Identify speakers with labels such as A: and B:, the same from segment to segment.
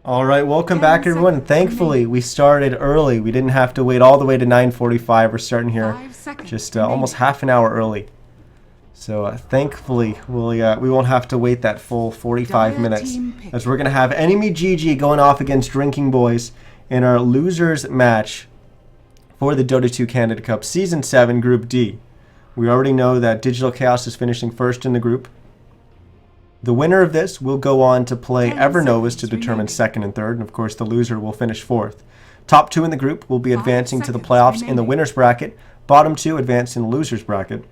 A: All right, welcome back, everyone. Thankfully, we started early. We didn't have to wait all the way to 9:45. We're starting here just almost half an hour early. So thankfully, we won't have to wait that full 45 minutes, as we're going to have EnemyGG going off against Drinking Boys in our losers match for the Dota 2 Canada Cup Season 7 Group D. We already know that Digital Chaos is finishing first in the group. The winner of this will go on to play Evernovas to determine second and third, and of course the loser will finish fourth. Top two in the group will be advancing to the playoffs in the winner's bracket. Bottom two advance in the loser's bracket.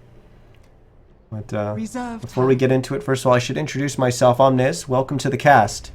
A: But before we get into it, first of all, I should introduce myself. I'm Niz. Welcome to the cast,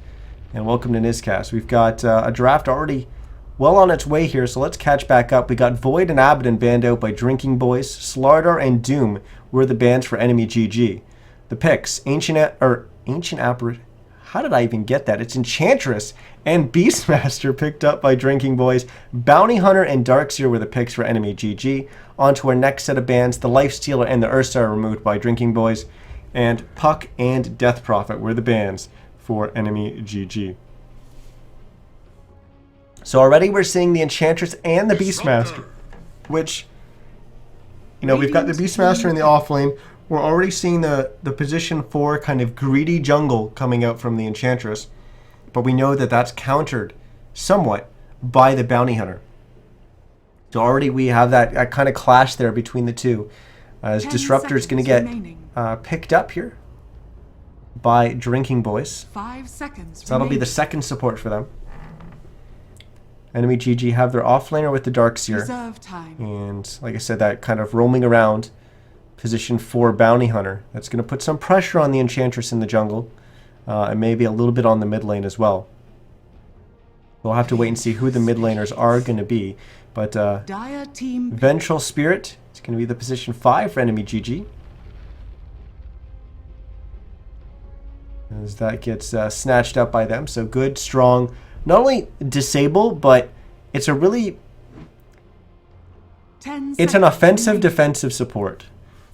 A: and welcome to NizCast. We've got a draft already well on its way here, so let's catch back up. We got Void and Abaddon banned out by Drinking Boys. Slardar and Doom were the bans for EnemyGG. The picks, Ancient Apparition. How did I even get that? It's Enchantress and Beastmaster picked up by Drinking Boys. Bounty Hunter and Darkseer were the picks for EnemyGG. On to our next set of bans. The Lifestealer and the Ursa are removed by Drinking Boys. And Puck and Death Prophet were the bans for EnemyGG. So already we're seeing the Enchantress and the Beastmaster, which, you know, we've got the Beastmaster in the off lane. We're already seeing the position 4 kind of greedy jungle coming out from the Enchantress, but we know that that's countered somewhat by the Bounty Hunter. So already we have that kind of clash there between the two, as Disruptor is going to get picked up here by Drinking Boys.
B: 5 seconds.
A: So that'll be the second support for them. EnemyGG have their offlaner with the Darkseer, and like I said, that kind of roaming around position 4 Bounty Hunter. That's going to put some pressure on the Enchantress in the jungle, and maybe a little bit on the mid lane as well. We'll have to wait and see who the mid laners are going to be. But Vengeful Spirit is going to be the position 5 for EnemyGG, as that gets snatched up by them. So good, strong, not only disable, but it's a really... It's an offensive defensive support.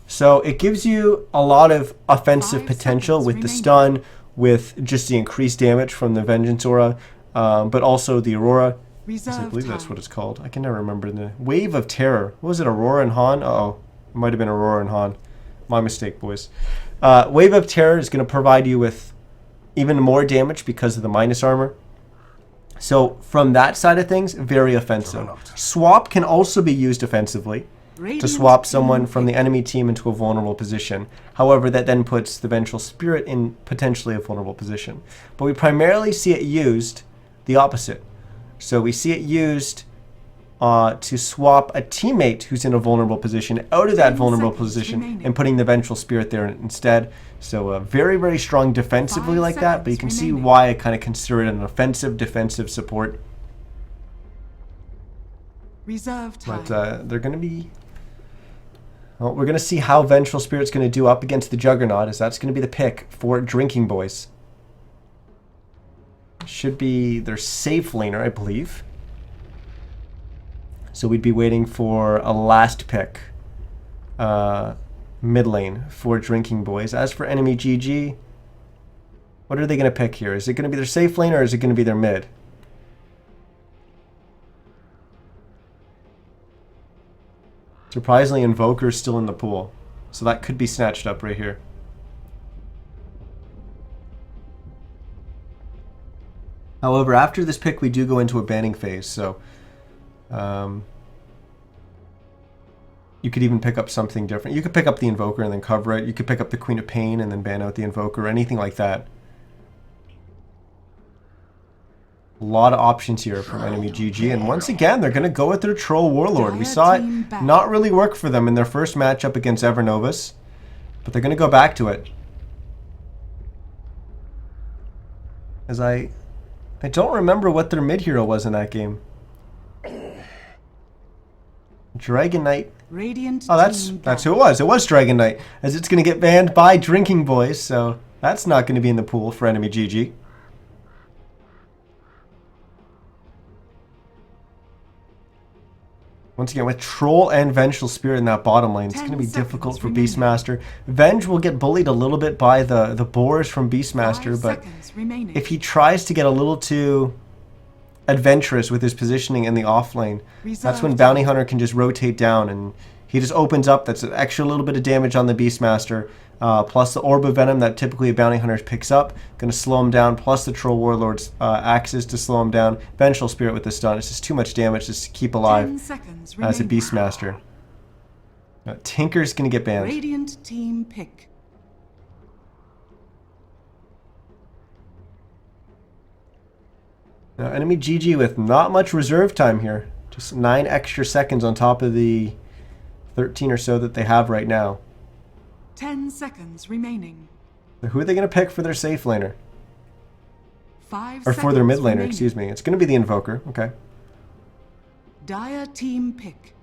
A: So it gives you a lot of offensive potential with the stun, with just the increased damage from the Vengeance Aura, but also the Aurora. I believe that's what it's called. I can never remember. The Wave of Terror. What was it, Aurora and Han? Uh-oh. It might have been Aurora and Han. My mistake, boys. Wave of Terror is going to provide you with even more damage because of the minus armor. So from that side of things, very offensive. Swap can also be used offensively, to swap someone from the enemy team into a vulnerable position. However, that then puts the Vengeful Spirit in potentially a vulnerable position. But we primarily see it used the opposite. So we see it used to swap a teammate who's in a vulnerable position out of that vulnerable position and putting the Vengeful Spirit there instead. So very, very strong defensively like that, but you can see why I kind of consider it an offensive defensive support.
B: Reserve time.
A: But they're going to be... Well, we're going to see how Vengeful Spirit's going to do up against the Juggernaut, as that's going to be the pick for Drinking Boys. Should be their safe laner, I believe. So we'd be waiting for a last pick. Mid lane for Drinking Boys. As for EnemyGG, what are they going to pick here? Is it going to be their safe lane or is it going to be their mid? Surprisingly, Invoker is still in the pool, so that could be snatched up right here. However, after this pick, we do go into a banning phase, so you could even pick up something different. You could pick up the Invoker and then cover it. You could pick up the Queen of Pain and then ban out the Invoker, or anything like that. A lot of options here from EnemyGG, and once again, they're going to go with their Troll Warlord. We saw it not really work for them in their first matchup against Evernovas, but they're going to go back to it. As I don't remember what their mid hero was in that game. Dragon Knight. Oh, that's who it was. It was Dragon Knight, as it's going to get banned by Drinking Boys, so that's not going to be in the pool for EnemyGG. Once again, with Troll and Vengeful Spirit in that bottom lane, it's going to be difficult for Beastmaster. Venge will get bullied a little bit by the boars from Beastmaster, but if he tries to get a little too adventurous with his positioning in the off lane, that's when Bounty Hunter can just rotate down and he just opens up. That's an extra little bit of damage on the Beastmaster. Plus the Orb of Venom that typically a Bounty Hunter picks up, going to slow him down, plus the Troll Warlord's axes to slow him down. Vengeful Spirit with the stun. It's just too much damage just to keep alive as a Beastmaster. Tinker's going to get banned.
B: Radiant team pick.
A: Now, EnemyGG with not much reserve time here. Just 9 extra seconds on top of the 13 or so that they have right now.
B: 10 seconds remaining.
A: So who are they going to pick for their safe laner?
B: 5
A: or for their mid laner,
B: remaining.
A: excuse me. It's going to be the Invoker. Okay.
B: Dire team pick.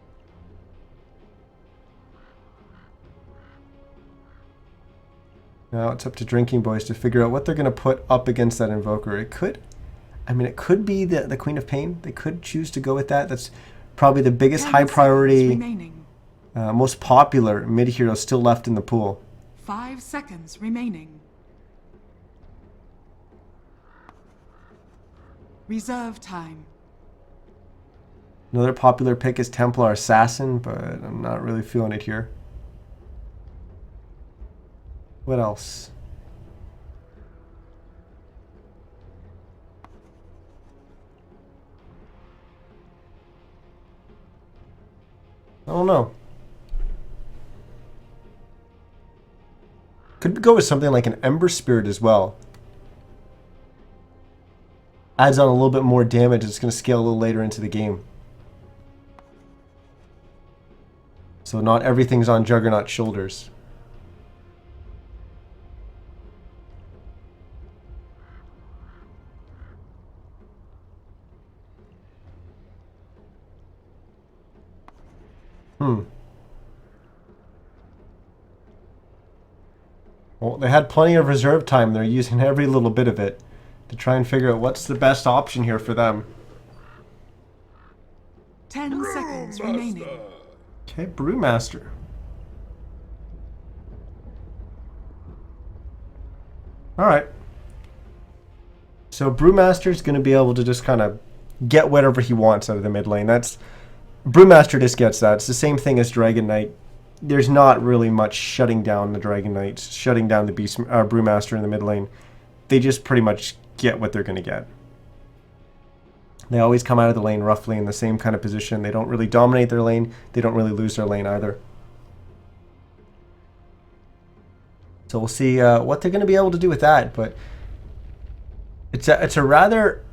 A: Now it's up to Drinking Boys to figure out what they're going to put up against that Invoker. It could be the Queen of Pain. They could choose to go with that. That's probably the biggest high priority, most popular mid hero still left in the pool.
B: 5 seconds remaining. Reserve time.
A: Another popular pick is Templar Assassin, but I'm not really feeling it here. What else? I don't know. Could go with something like an Ember Spirit as well. Adds on a little bit more damage. It's going to scale a little later into the game. So not everything's on Juggernaut's shoulders. Well, they had plenty of reserve time. They're using every little bit of it to try and figure out what's the best option here for them.
B: 10 seconds remaining.
A: Okay, Brewmaster. Alright. So Brewmaster's going to be able to just kind of get whatever he wants out of the mid lane. Brewmaster just gets that. It's the same thing as Dragon Knight. There's not really much shutting down the Dragon Knights, shutting down the Brewmaster in the mid lane. They just pretty much get what they're going to get. They always come out of the lane roughly in the same kind of position. They don't really dominate their lane. They don't really lose their lane either. So we'll see what they're going to be able to do with that. But it's a rather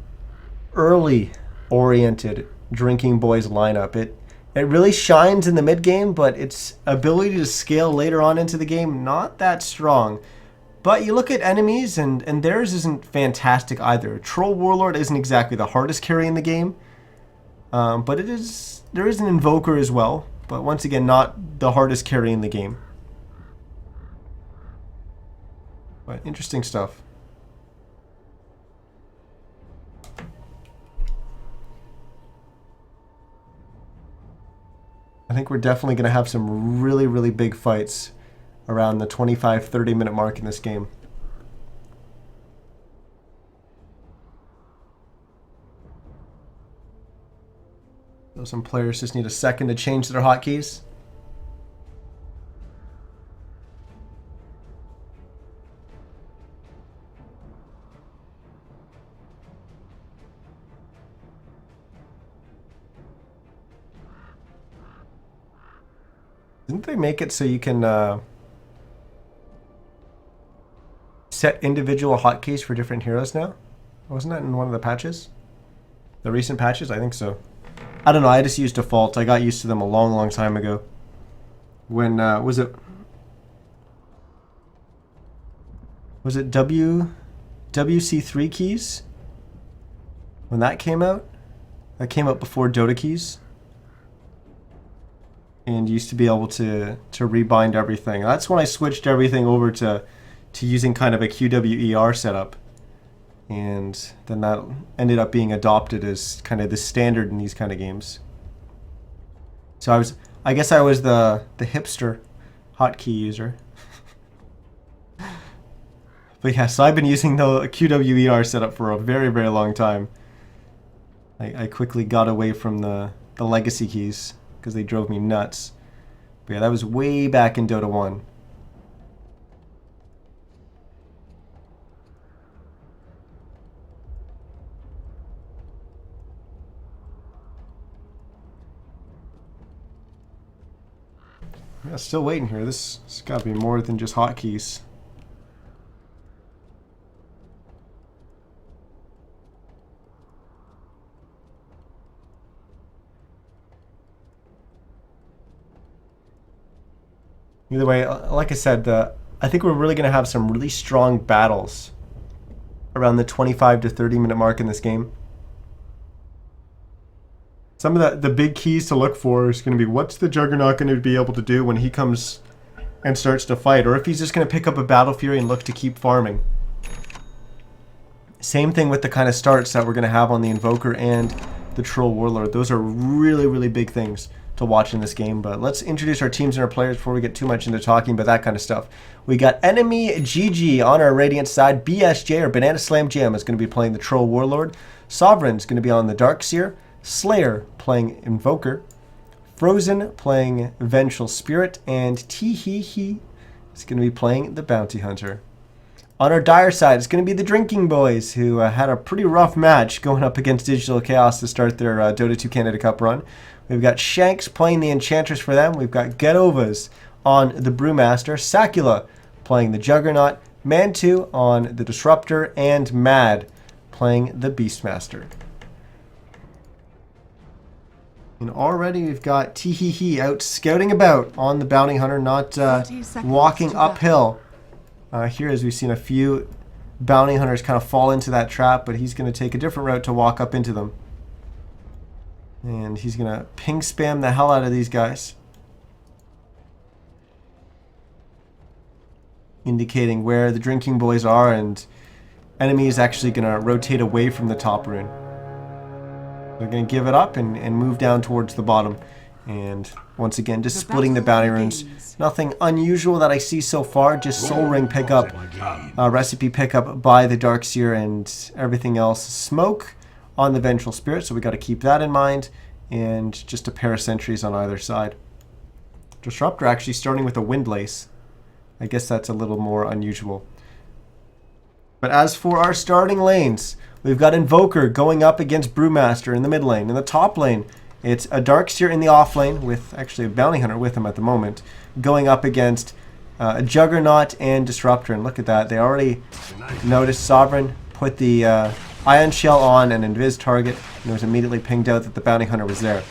A: early oriented Drinking Boys lineup. It really shines in the mid game, but its ability to scale later on into the game, not that strong. But you look at enemies, and theirs isn't fantastic either. Troll Warlord isn't exactly the hardest carry in the game, but there is an Invoker as well. But once again, not the hardest carry in the game. But interesting stuff. I think we're definitely going to have some really, really big fights around the 25-30 minute mark in this game. So some players just need a second to change their hotkeys. Didn't they make it so you can set individual hotkeys for different heroes now? Wasn't that in one of the patches? The recent patches? I think so. I don't know. I just used default. I got used to them a long, long time ago. When, was it WC3 keys? When that came out? That came out before DotA keys. And used to be able to rebind everything. That's when I switched everything over to using kind of a QWER setup. And then that ended up being adopted as kind of the standard in these kind of games. So I guess I was the hipster hotkey user. But yeah, so I've been using the QWER setup for a very, very long time. I quickly got away from the legacy keys because they drove me nuts. But yeah, that was way back in Dota 1. Yeah, still waiting here. This has got to be more than just hotkeys. Either way, like I said, I think we're really going to have some really strong battles around the 25 to 30 minute mark in this game. Some of the big keys to look for is going to be what's the Juggernaut going to be able to do when he comes and starts to fight, or if he's just going to pick up a Battle Fury and look to keep farming. Same thing with the kind of starts that we're going to have on the Invoker and the Troll Warlord. Those are really, really big things to watch in this game. But let's introduce our teams and our players before we get too much into talking about that kind of stuff. We got EnemyGG on our Radiant side. BSJ, or Banana Slam Jam, is going to be playing the Troll Warlord. Sovereign's going to be on the Darkseer. Slayer playing Invoker. Frozen playing Vengeful Spirit. And Teehee is going to be playing the Bounty Hunter. On our Dire side, it's going to be the Drinking Boys, who had a pretty rough match going up against Digital Chaos to start their Dota 2 Canada Cup run. We've got Shanks playing the Enchantress for them. We've got Getovas on the Brewmaster. Sakula playing the Juggernaut. Mantu on the Disruptor. And Mad playing the Beastmaster. And already we've got Teehee out scouting about on the Bounty Hunter, not walking uphill. Here, as we've seen a few Bounty Hunters kind of fall into that trap, but he's going to take a different route to walk up into them. And he's going to ping spam the hell out of these guys, indicating where the Drinking Boys are, and enemy is actually going to rotate away from the top rune. They're going to give it up and move down towards the bottom. And once again, just splitting the bounty runes. Nothing unusual that I see so far. Just Soul Ring pickup, recipe pickup by the Darkseer, and everything else. Smoke on the Vengeful Spirit, so we got to keep that in mind. And just a pair of sentries on either side. Disruptor actually starting with a Windlace. I guess that's a little more unusual. But as for our starting lanes, we've got Invoker going up against Brewmaster in the mid lane. In the top lane, it's a Darkseer in the off lane, with actually a Bounty Hunter with him at the moment, going up against a Juggernaut and Disruptor. And look at that, they already noticed Sovereign put the Ion Shell on an Invis target, and it was immediately pinged out that the Bounty Hunter was there.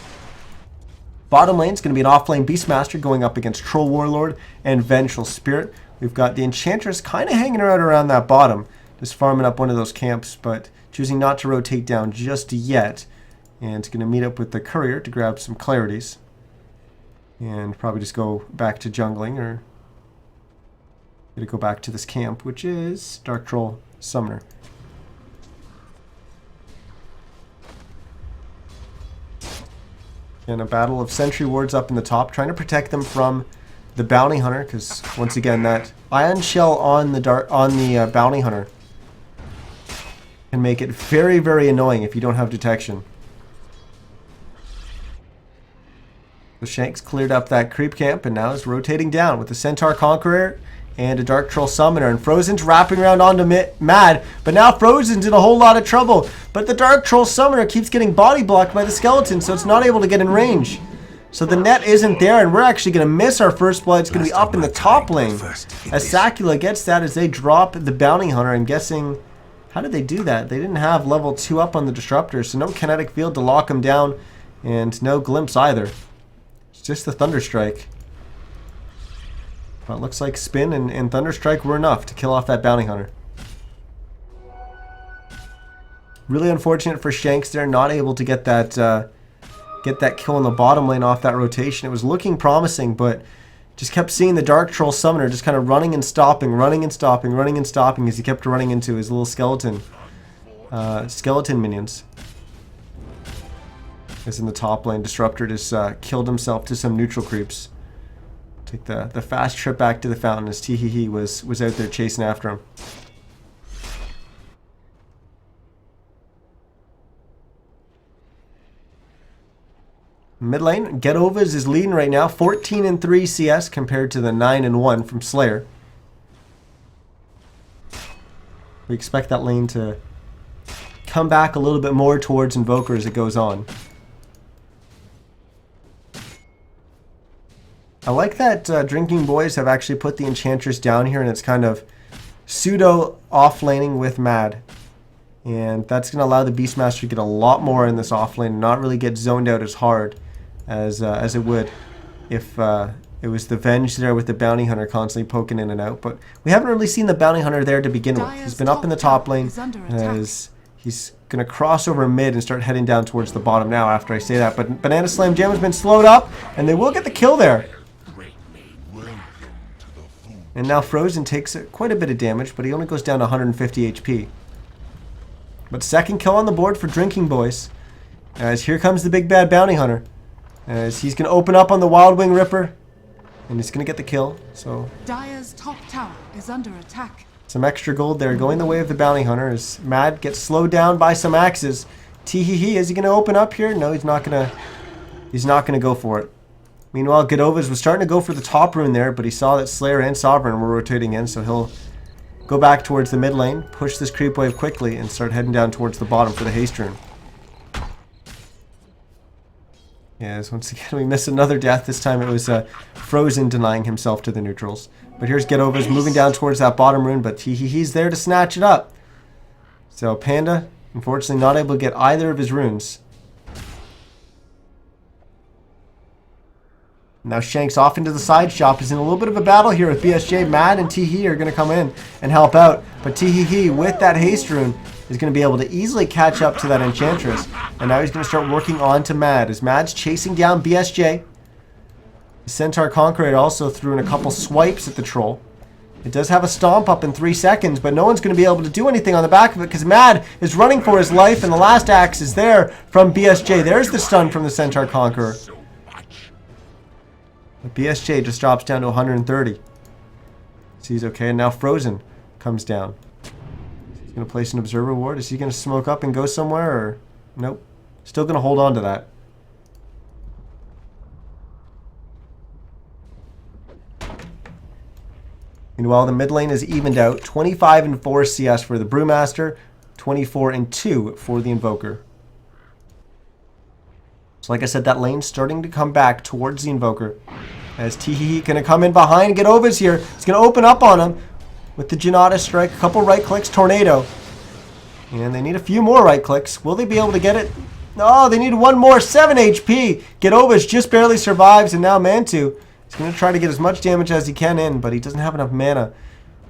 A: Bottom lane is going to be an off lane Beastmaster going up against Troll Warlord and Vengeful Spirit. We've got the Enchantress kind of hanging around that bottom, just farming up one of those camps, but choosing not to rotate down just yet. And it's going to meet up with the Courier to grab some clarities. And probably just go back to jungling, or going to go back to this camp, which is Dark Troll Summoner. And a battle of Sentry Wards up in the top, trying to protect them from the Bounty Hunter, because once again, that Ion Shell on the Bounty Hunter can make it very, very annoying if you don't have detection. So Shanks cleared up that creep camp and now is rotating down with the Centaur Conqueror and a Dark Troll Summoner. And Frozen's wrapping around onto Mad, but now Frozen's in a whole lot of trouble. But the Dark Troll Summoner keeps getting body blocked by the skeleton, so it's not able to get in range. So the net isn't there, and we're actually going to miss our first blood. It's going to be up in the top lane. As Sakula gets that as they drop the Bounty Hunter. I'm guessing, how did they do that? They didn't have level 2 up on the Disruptor, so no kinetic field to lock him down, and no glimpse either. It's just the Thunderstrike. But it looks like Spin and Thunderstrike were enough to kill off that Bounty Hunter. Really unfortunate for Shanks there, not able to get that kill in the bottom lane off that rotation. It was looking promising, but just kept seeing the Dark Troll Summoner just kind of running and stopping, running and stopping, running and stopping as he kept running into his little skeleton minions. As in the top lane, Disruptor just killed himself to some neutral creeps. Take the fast trip back to the fountain as Teehee was out there chasing after him. Mid lane, Getovas is leading right now, 14-3 CS compared to the 9-1 from Slayer. We expect that lane to come back a little bit more towards Invoker as it goes on. I like that Drinking Boys have actually put the Enchantress down here, and it's kind of pseudo off-laning with Mad. And that's going to allow the Beastmaster to get a lot more in this off-lane and not really get zoned out as hard as it would if it was the Venge there with the Bounty Hunter constantly poking in and out. But we haven't really seen the Bounty Hunter there to begin with. He's been up in the top lane as he's going to cross over mid and start heading down towards the bottom now after I say that. But Banana Slam Jam has been slowed up, and they will get the kill there. And now Frozen takes quite a bit of damage, but he only goes down to 150 HP. But second kill on the board for Drinking Boys, as here comes the big bad Bounty Hunter. As he's going to open up on the Wild Wing Ripper, and he's going to get the kill. So
B: Dire's top tower is under attack.
A: Some extra gold there going the way of the Bounty Hunter as Mad gets slowed down by some axes. Teehee, is he going to open up here? No, he's not going to go for it. Meanwhile, Gedovas was starting to go for the top rune there, but he saw that Slayer and Sovereign were rotating in, so he'll go back towards the mid lane, push this creep wave quickly, and start heading down towards the bottom for the haste rune. Yes, once again we miss another death. This time it was Frozen denying himself to the neutrals. But here's Gedovas moving down towards that bottom rune, but he's there to snatch it up. So Panda, unfortunately not able to get either of his runes. Now Shanks off into the side shop. He's in a little bit of a battle here with BSJ. Mad and Teehee are going to come in and help out. But Teehee, with that haste rune, is going to be able to easily catch up to that Enchantress. And now he's going to start working on to Mad. As Mad's chasing down BSJ. The Centaur Conqueror also threw in a couple swipes at the troll. It does have a stomp up in 3 seconds, but no one's going to be able to do anything on the back of it because Mad is running for his life, and the last axe is there from BSJ. There's the stun from the Centaur Conqueror. But BSJ just drops down to 130. So he's okay, and now Frozen comes down. He's going to place an Observer Ward. Is he going to smoke up and go somewhere, or nope? Still going to hold on to that. Meanwhile, the mid lane is evened out. 25-4 CS for the Brewmaster, 24-2 for the Invoker. So like I said, that lane's starting to come back towards the Invoker. As Teehee going to come in behind, Gedovas here. He's going to open up on him with the Janata Strike. A couple right clicks, Tornado. And they need a few more right clicks. Will they be able to get it? No, they need one more. 7 HP. Gedovas just barely survives, and now Mantu is going to try to get as much damage as he can in, but he doesn't have enough mana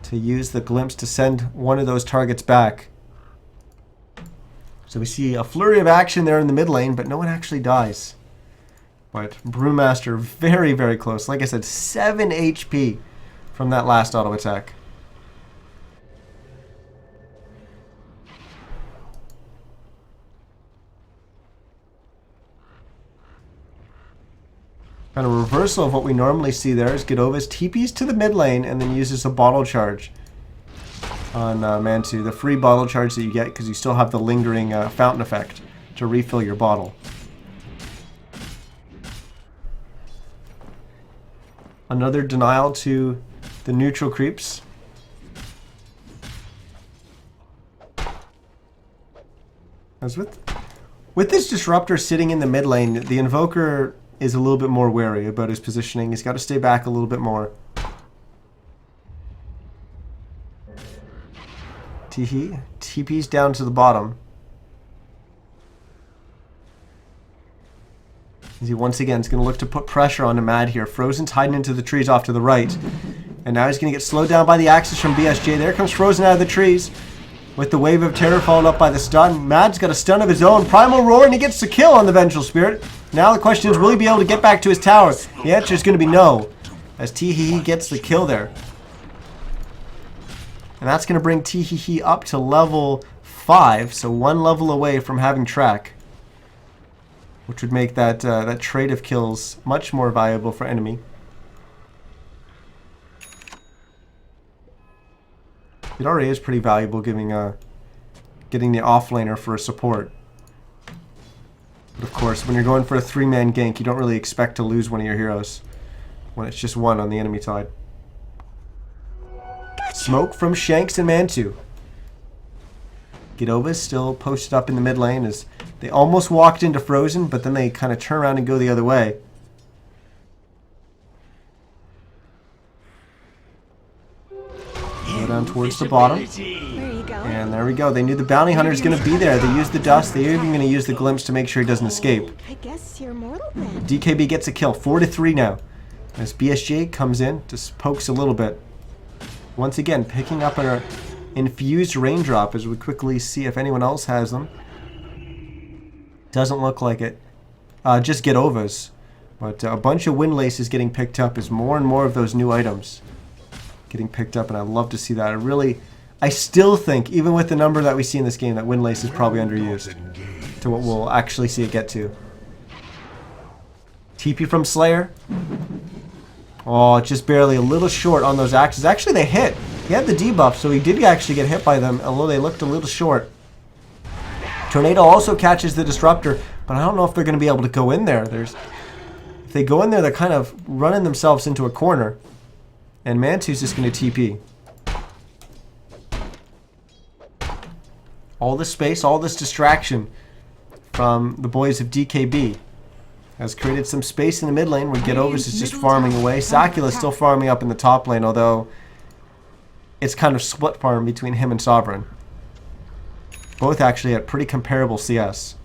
A: to use the Glimpse to send one of those targets back. So we see a flurry of action there in the mid lane, but no one actually dies. But Brewmaster very, very close. Like I said, 7 HP from that last auto attack. Kind of a reversal of what we normally see there is Gedovas TPs to the mid lane and then uses a bottle charge on Mantu. The free bottle charge that you get because you still have the lingering fountain effect to refill your bottle. Another denial to the neutral creeps. As with this Disruptor sitting in the mid lane, the Invoker is a little bit more wary about his positioning. He's got to stay back a little bit more. Teehee TP's down to the bottom. As he once again is going to look to put pressure onto Mad here. Frozen's hiding into the trees off to the right. And now he's going to get slowed down by the axes from BSJ. There comes Frozen out of the trees with the Wave of Terror followed up by the stun. Mad's got a stun of his own. Primal Roar, and he gets the kill on the Vengeful Spirit. Now the question is, will he be able to get back to his tower? The answer is going to be no, as Teehee gets the kill there. And that's going to bring Teehee up to level 5, so 1 level away from having track. which would make that that trade of kills much more valuable for enemy. It already is pretty valuable giving getting the offlaner for a support. But of course, when you're going for a 3-man gank, you don't really expect to lose one of your heroes when it's just one on the enemy side. Smoke from Shanks and Mantu. Gedova still posted up in the mid lane as they almost walked into Frozen, but then they kind of turn around and go the other way. Go down towards the bottom. And there we go. They knew the bounty hunter is going to be there. They used the dust. They're even going to use the glimpse to make sure he doesn't escape.
C: I guess you're mortal then.
A: DKB gets a kill. 4-3 now. As BSJ comes in, just pokes a little bit. Once again, picking up an infused raindrop as we quickly see if anyone else has them. Doesn't look like it. Just Gedovas. But a bunch of wind laces getting picked up as more and more of those new items getting picked up, and I love to see that. I still think, even with the number that we see in this game, that wind lace is probably underused to what we'll actually see it get to. TP from Slayer. Oh, just barely a little short on those axes. Actually, they hit. He had the debuff, so he did actually get hit by them, although they looked a little short. Tornado also catches the Disruptor, but I don't know if they're going to be able to go in there. If they go in there, they're kind of running themselves into a corner. And Mantu's just going to TP. All this space, all this distraction from the boys of DKB has created some space in the mid lane where Gedovas is just farming away. Sakula's still farming up in the top lane, although it's kind of split farm between him and Sovereign. Both actually at pretty comparable CS.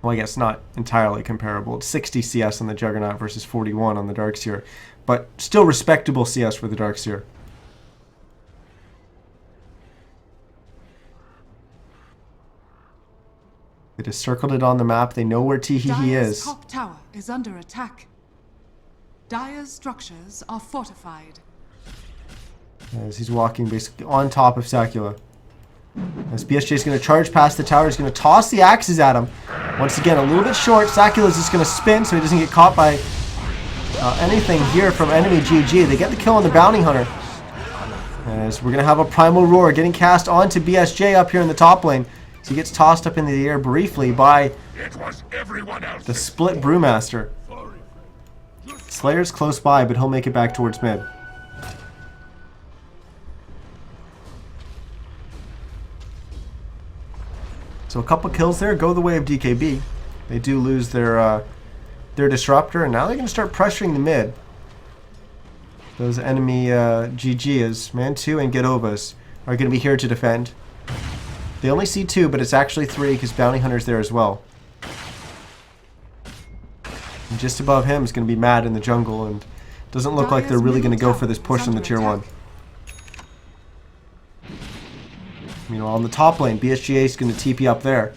A: Well, I guess not entirely comparable. It's 60 CS on the Juggernaut versus 41 on the Darkseer. But still respectable CS for the Darkseer. They just circled it on the map. They know where Teehee
B: Dire's
A: is.
B: top tower is under attack. Dire's structures are fortified.
A: As he's walking basically on top of Sakula. As BSJ is going to charge past the tower, he's going to toss the axes at him. Once again, a little bit short. Sakula is just going to spin so he doesn't get caught by anything here from EnemyGG. They get the kill on the bounty hunter. As we're going to have a primal roar getting cast onto BSJ up here in the top lane. So he gets tossed up into the air briefly by the split Brewmaster. Slayer's close by, but he'll make it back towards mid. So a couple kills there go the way of DKB. They do lose their Disruptor, and now they're going to start pressuring the mid. Those enemy GG is Mantu and Gedovas are going to be here to defend. They only see 2, but it's actually 3 because Bounty Hunter's there as well. And just above him is going to be Mad in the jungle, and doesn't look like they're really going to go for this push on the tier 1. Meanwhile, on the top lane, BSGA is going to TP up there.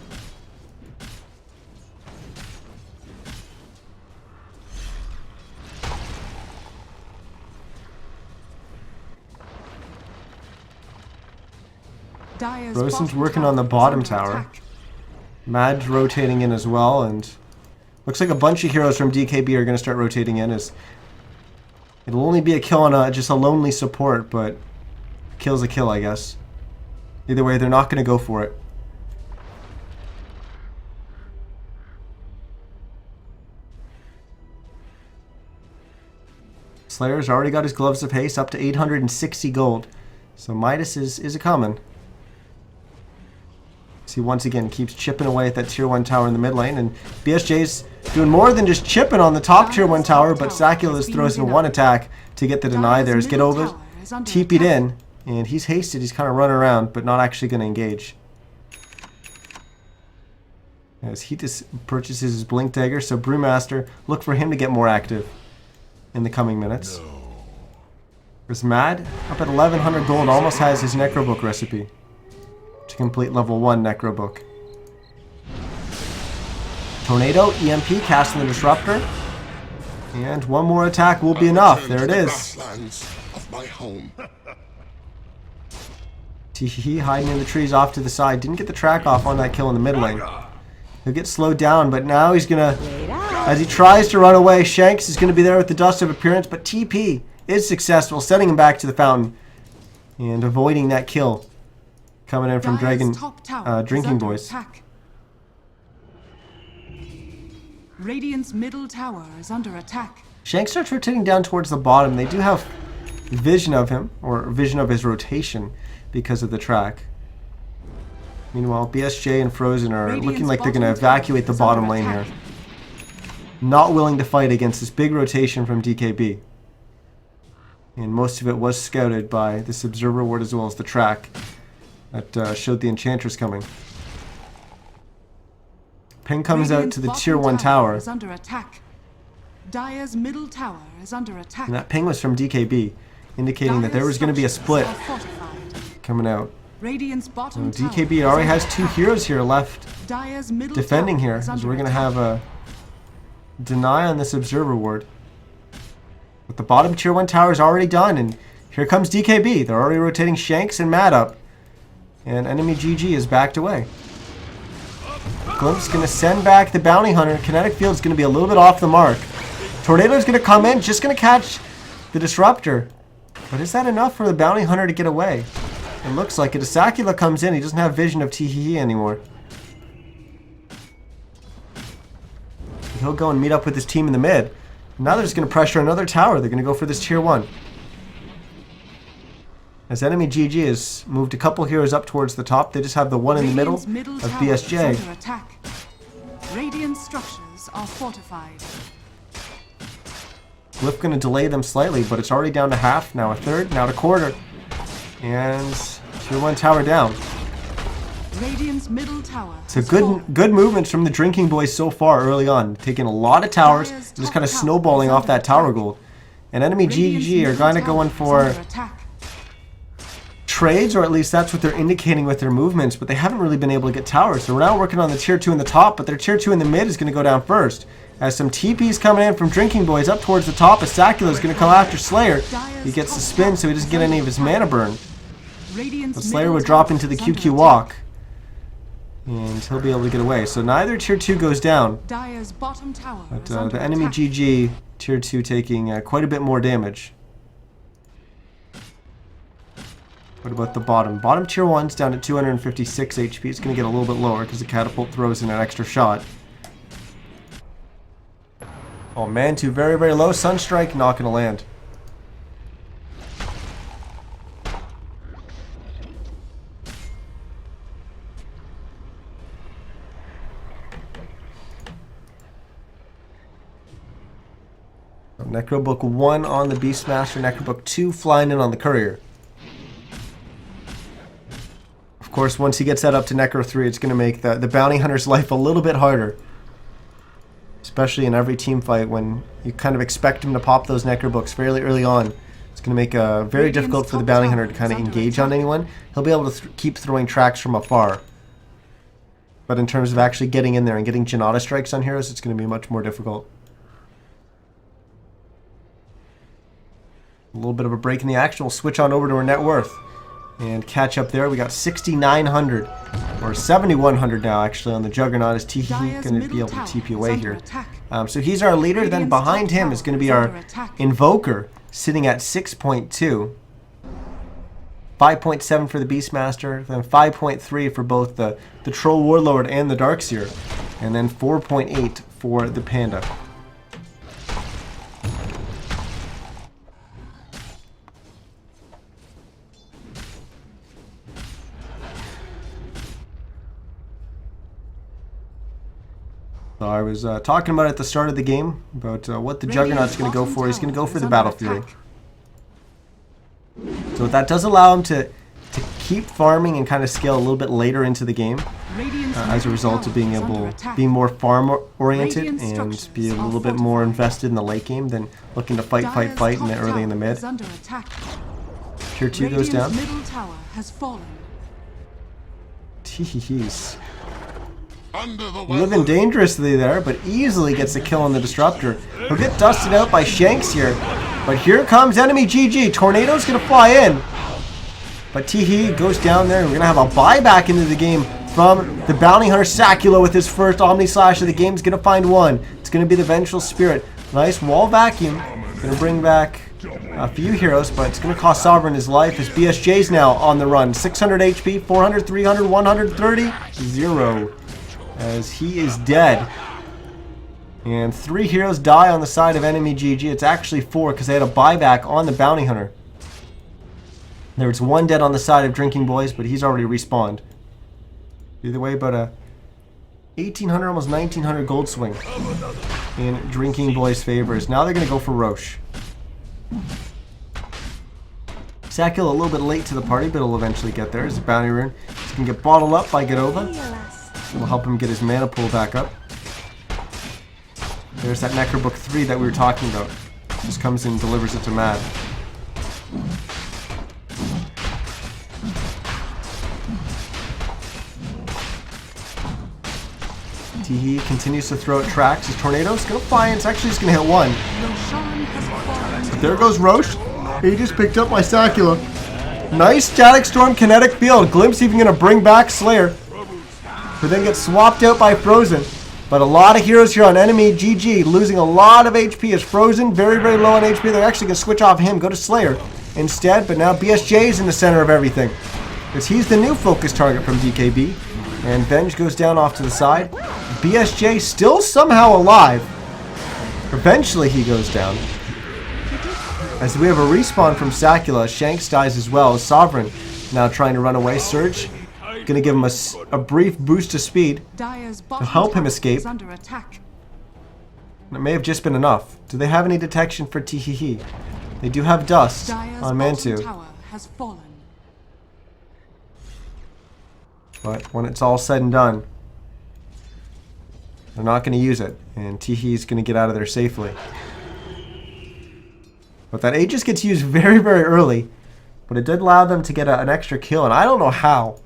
A: Rosen's working on the bottom tower. Mad's rotating in as well, and looks like a bunch of heroes from DKB are going to start rotating in. As it'll only be a kill on just a lonely support, but kill's a kill, I guess. Either way, they're not going to go for it. Slayer's already got his gloves of haste up to 860 gold, so Midas is a coming. He once again keeps chipping away at that tier 1 tower in the mid lane, and BSJ's doing more than just chipping on the top tier 1 tower, but Sakula throws in one attack to get the deny. There's Gedovas TP'd in, and he's hasted. He's kind of running around, but not actually going to engage. As he just purchases his Blink Dagger, so Brewmaster, look for him to get more active in the coming minutes. There's Mad, up at 1100 gold, almost has his Necrobook recipe to complete level 1 Necrobook. Tornado, EMP, casting the Disruptor. And one more attack will be enough. There it is. Teehee hiding in the trees off to the side. Didn't get the track off on that kill in the mid lane. He'll get slowed down, but now he's going to, as he tries to run away, Shanks is going to be there with the Dust of Appearance, but TP is successful, sending him back to the fountain and avoiding that kill coming in from Drinking Boys.
B: Attack. Radiant's middle tower is under attack.
A: Shanks starts rotating down towards the bottom. They do have vision of him, or vision of his rotation, because of the track. Meanwhile, BSJ and Frozen are looking like they're going to evacuate the bottom lane here. Not willing to fight against this big rotation from DKB. And most of it was scouted by this Observer Ward as well as the track that showed the Enchantress coming. Ping comes out to the tier 1 tower.
B: Is under attack. Dire's middle tower is under attack.
A: And that ping was from DKB, indicating that there was going to be a split coming out.
B: Radiant's bottom
A: DKB already has 2 heroes here left defending here. So we're going to have a deny on this Observer Ward. But the bottom tier 1 tower is already done, and here comes DKB. They're already rotating Shanks and Mad up. And EnemyGG is backed away. Glimpse going to send back the Bounty Hunter. Kinetic Field is going to be a little bit off the mark. Tornado is going to come in, just going to catch the Disruptor. But is that enough for the Bounty Hunter to get away? It looks like it. Asakula comes in. He doesn't have vision of Teehee anymore. He'll go and meet up with his team in the mid. Now they're just going to pressure another tower. They're going to go for this tier 1. As EnemyGG has moved a couple heroes up towards the top, they just have the one in the middle of BSJ.
B: Radiant structures are fortified.
A: Glyph going to delay them slightly, but it's already down to half, now a third, now a quarter. And tier 1 tower down.
B: Radiant's middle tower.
A: So good movements from the Drinking Boys so far early on. Taking a lot of towers, just kind of snowballing off that tower gold. And EnemyGG are kind of going for trades, or at least that's what they're indicating with their movements, but they haven't really been able to get towers. So we're now working on the tier 2 in the top, but their tier 2 in the mid is going to go down first. As some TPs coming in from Drinking Boys up towards the top, Asakula is going to come after Slayer. He gets the spin, so he doesn't get any of his mana burn. But Slayer would drop into the QQ walk, and he'll be able to get away. So neither tier 2 goes down, but the EnemyGG tier 2 taking quite a bit more damage. What about the bottom? Bottom tier 1's down to 256 HP. It's going to get a little bit lower because the catapult throws in an extra shot. Oh man, 2 very, very low. Sunstrike not going to land. So Necrobook 1 on the Beastmaster. Necrobook 2 flying in on the Courier. Of course, once he gets that up to Necro 3, it's going to make the Bounty Hunter's life a little bit harder. Especially in every team fight when you kind of expect him to pop those Necrobooks fairly early on. It's going to make it very difficult for the Bounty Hunter to kind of engage on anyone. He'll be able to keep throwing tracks from afar. But in terms of actually getting in there and getting Janata strikes on heroes, it's going to be much more difficult. A little bit of a break in the action. We'll switch on over to our net worth and catch up there. We got 6,900 or 7,100 now actually on the Juggernaut. Is Teehee going to be able to TP away here? So he's our leader. Then behind him is going to be our Invoker, sitting at 6.2. 5.7 for the Beastmaster, then 5.3 for both the Troll Warlord and the Darkseer, and then 4.8 for the Panda. So I was talking about at the start of the game about what the Juggernaut's going to go for. He's going to go for the Battle Fury. So that does allow him to keep farming and kind of scale a little bit later into the game as a result of being more farm oriented and be a little bit more invested in the late game than looking to fight in the early and the mid. Tier 2 goes down. Teehees. Living dangerously there, but easily gets a kill on the Disruptor. He'll get dusted out by Shanks here. But here comes EnemyGG. Tornado's going to fly in. But Teehee goes down there, and we're going to have a buyback into the game from the Bounty Hunter Sacula with his first Omni Slash of the game. He's going to find one. It's going to be the Vengeful Spirit. Nice wall vacuum. Going to bring back a few heroes, but it's going to cost Sovereign his life. His BSJ's now on the run. 600 HP, 400, 300, 130, 0. As he is dead. And 3 heroes die on the side of EnemyGG. It's actually 4 because they had a buyback on the Bounty Hunter. There was 1 dead on the side of Drinking Boys, but he's already respawned. Either way, but a 1,800, almost 1,900 gold swing in Drinking Boys' favors. Now they're going to go for Roche. Sacula a little bit late to the party, but he'll eventually get there. As a Bounty Rune. He's going to get bottled up by Godova. It'll help him get his mana pool back up. There's that Necrobook 3 that we were talking about. Just comes in and delivers it to Mad. He continues to throw out tracks. His Tornado's going to fly, and it's actually just going to hit 1. But there goes Roche. He just picked up my Sacula. Nice Static Storm Kinetic Field. Glimpse even going to bring back Slayer, who then gets swapped out by Frozen. But a lot of heroes here on EnemyGG losing a lot of HP as Frozen, very, very low on HP. They're actually going to switch off him, go to Slayer instead. But now BSJ is in the center of everything, because he's the new focus target from DKB. And Venge goes down off to the side. BSJ still somehow alive. Eventually he goes down. As we have a respawn from Sacula, Shanks dies as well. Sovereign now trying to run away. Surge going to give him a brief boost of speed to help him escape. It may have just been enough. Do they have any detection for Teehee? They do have dust on Mantu. But when it's all said and done, they're not going to use it. And Teehee's going to get out of there safely. But that Aegis gets used very, very early. But it did allow them to get an extra kill. And I don't know how.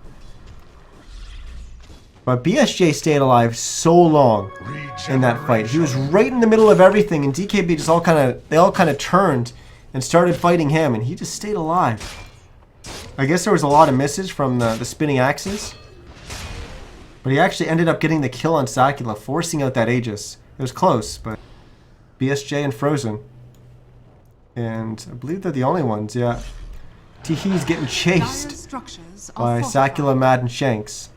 A: But BSJ stayed alive so long in that fight. He was right in the middle of everything. And DKB just all kind of turned and started fighting him. And he just stayed alive. I guess there was a lot of misses from the spinning axes. But he actually ended up getting the kill on Sacula, forcing out that Aegis. It was close, but BSJ and Frozen. And I believe they're the only ones, yeah. Teehee's getting chased by Sacula, Mad, and Shanks.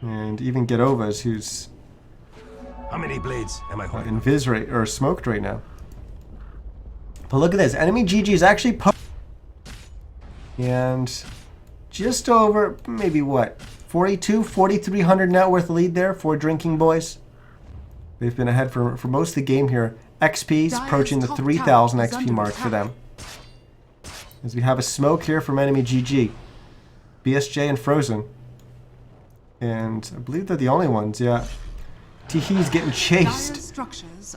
A: And even Gedova's, who's
D: how many blades am I holding?
A: Invis right, or smoked right now. But look at this. EnemyGG is actually and just over, maybe what, 4,300 net worth lead there for Drinking Boys. They've been ahead for most of the game here. XP's approaching the 3,000 XP mark for them. As we have a smoke here from EnemyGG. BSJ and Frozen. And I believe they're the only ones, yeah. Teehee's getting chased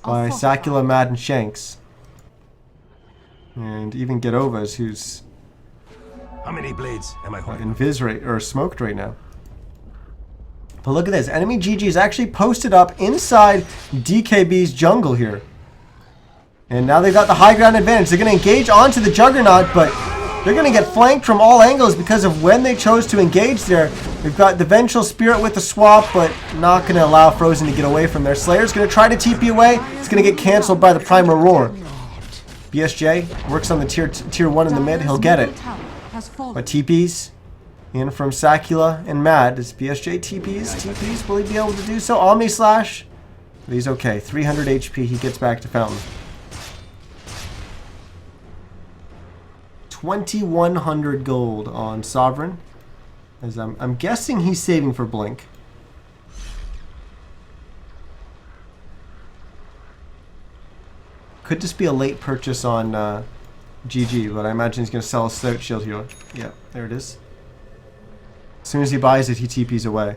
A: by Sacula, Mad, and Shanks. And even Gedova's, who's
D: how many blades am I holding?
A: Invis right, or smoked right now. But look at this. EnemyGG is actually posted up inside DKB's jungle here. And now they've got the high ground advantage. They're going to engage onto the Juggernaut, but they're going to get flanked from all angles because of when they chose to engage there. We've got the Vengeful Spirit with the swap, but not going to allow Frozen to get away from there. Slayer's going to try to TP away. It's going to get cancelled by the Primal Roar. BSJ works on the tier 1 in the mid. He'll get it. But TP's in from Sacula and Mad. Does BSJ TP's? Will he be able to do so? Omni Slash. But he's okay. 300 HP. He gets back to Fountain. 2,100 gold on Sovereign. As I'm guessing he's saving for Blink. Could just be a late purchase on GG, but I imagine he's going to sell a Stout Shield Healer. Yeah, there it is. As soon as he buys it, he TP's away.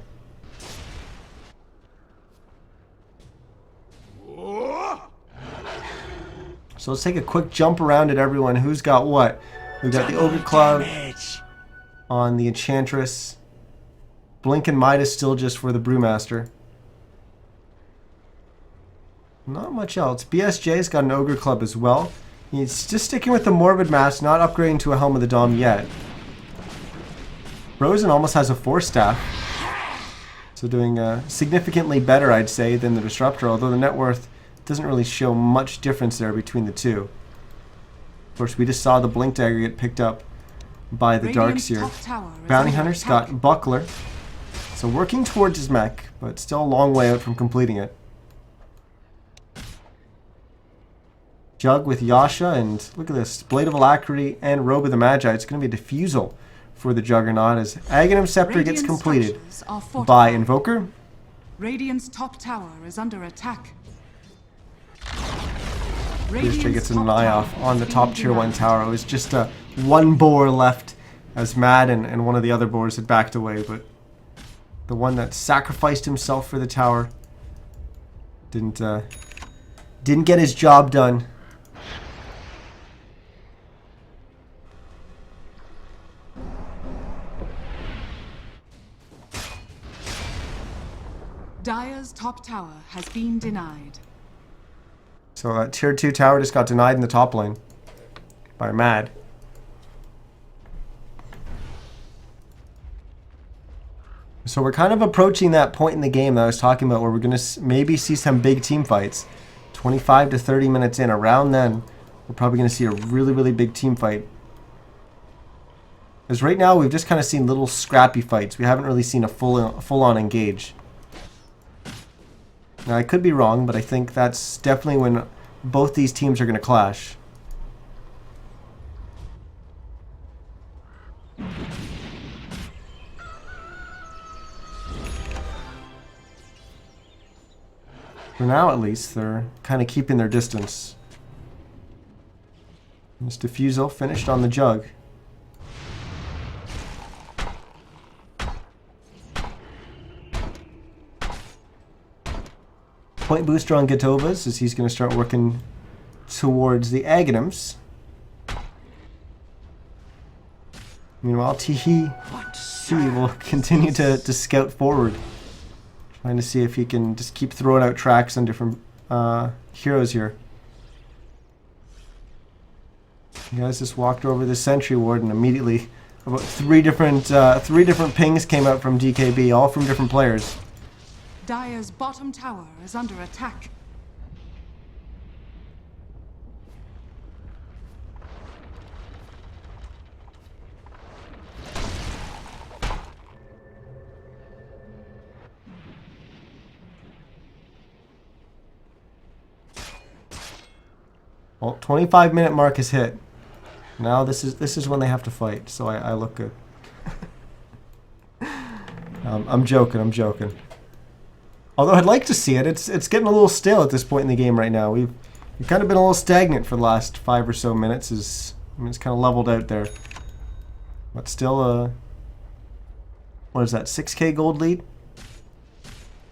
A: So let's take a quick jump around at everyone. Who's got what? We've got the Ogre Club on the Enchantress. Blink and Midas still just for the Brewmaster. Not much else. BSJ's got an Ogre Club as well. He's just sticking with the Morbid Mask, not upgrading to a Helm of the Dom yet. Frozen almost has a 4-staff. So doing significantly better, I'd say, than the Disruptor, although the net worth doesn't really show much difference there between the two. Of course, we just saw the Blink Dagger get picked up by the Darkseer. Bounty Hunter's got Buckler. So working towards his mech, but still a long way out from completing it. Jug with Yasha, and look at this, Blade of Alacrity and Robe of the Magi. It's going to be a Diffusal for the Juggernaut as Aghanim Scepter gets completed by Invoker.
B: Radiant's top tower is under attack.
A: BSJ gets an eye off on the top tier 1 tower. It was just one boar left as Mad and one of the other boars had backed away, but the one that sacrificed himself for the tower didn't get his job done.
B: Dire's top tower has been denied.
A: So that tier 2 tower just got denied in the top lane by Mad. So we're kind of approaching that point in the game that I was talking about where we're going to maybe see some big team fights. 25 to 30 minutes in, around then, we're probably going to see a really, really big team fight. Because right now we've just kind of seen little scrappy fights. We haven't really seen a full-on engage. Now I could be wrong, but I think that's definitely when both these teams are going to clash. For now, at least, they're kind of keeping their distance. This Diffusal finished on the Jug. Point booster on Gatovas as he's going to start working towards the Aghanims. Meanwhile, Teehee will continue to scout forward. Trying to see if he can just keep throwing out tracks on different heroes here. You guys just walked over the Sentry Ward and immediately about three different pings came out from DKB, all from different players.
B: Dire's bottom tower is under attack.
A: Well, 25-minute mark is hit. Now this is when they have to fight, so I look good. I'm joking. Although I'd like to see it. It's getting a little stale at this point in the game right now. We've kind of been a little stagnant for the last 5 or so minutes. It's kind of leveled out there. But still what is that, 6k gold lead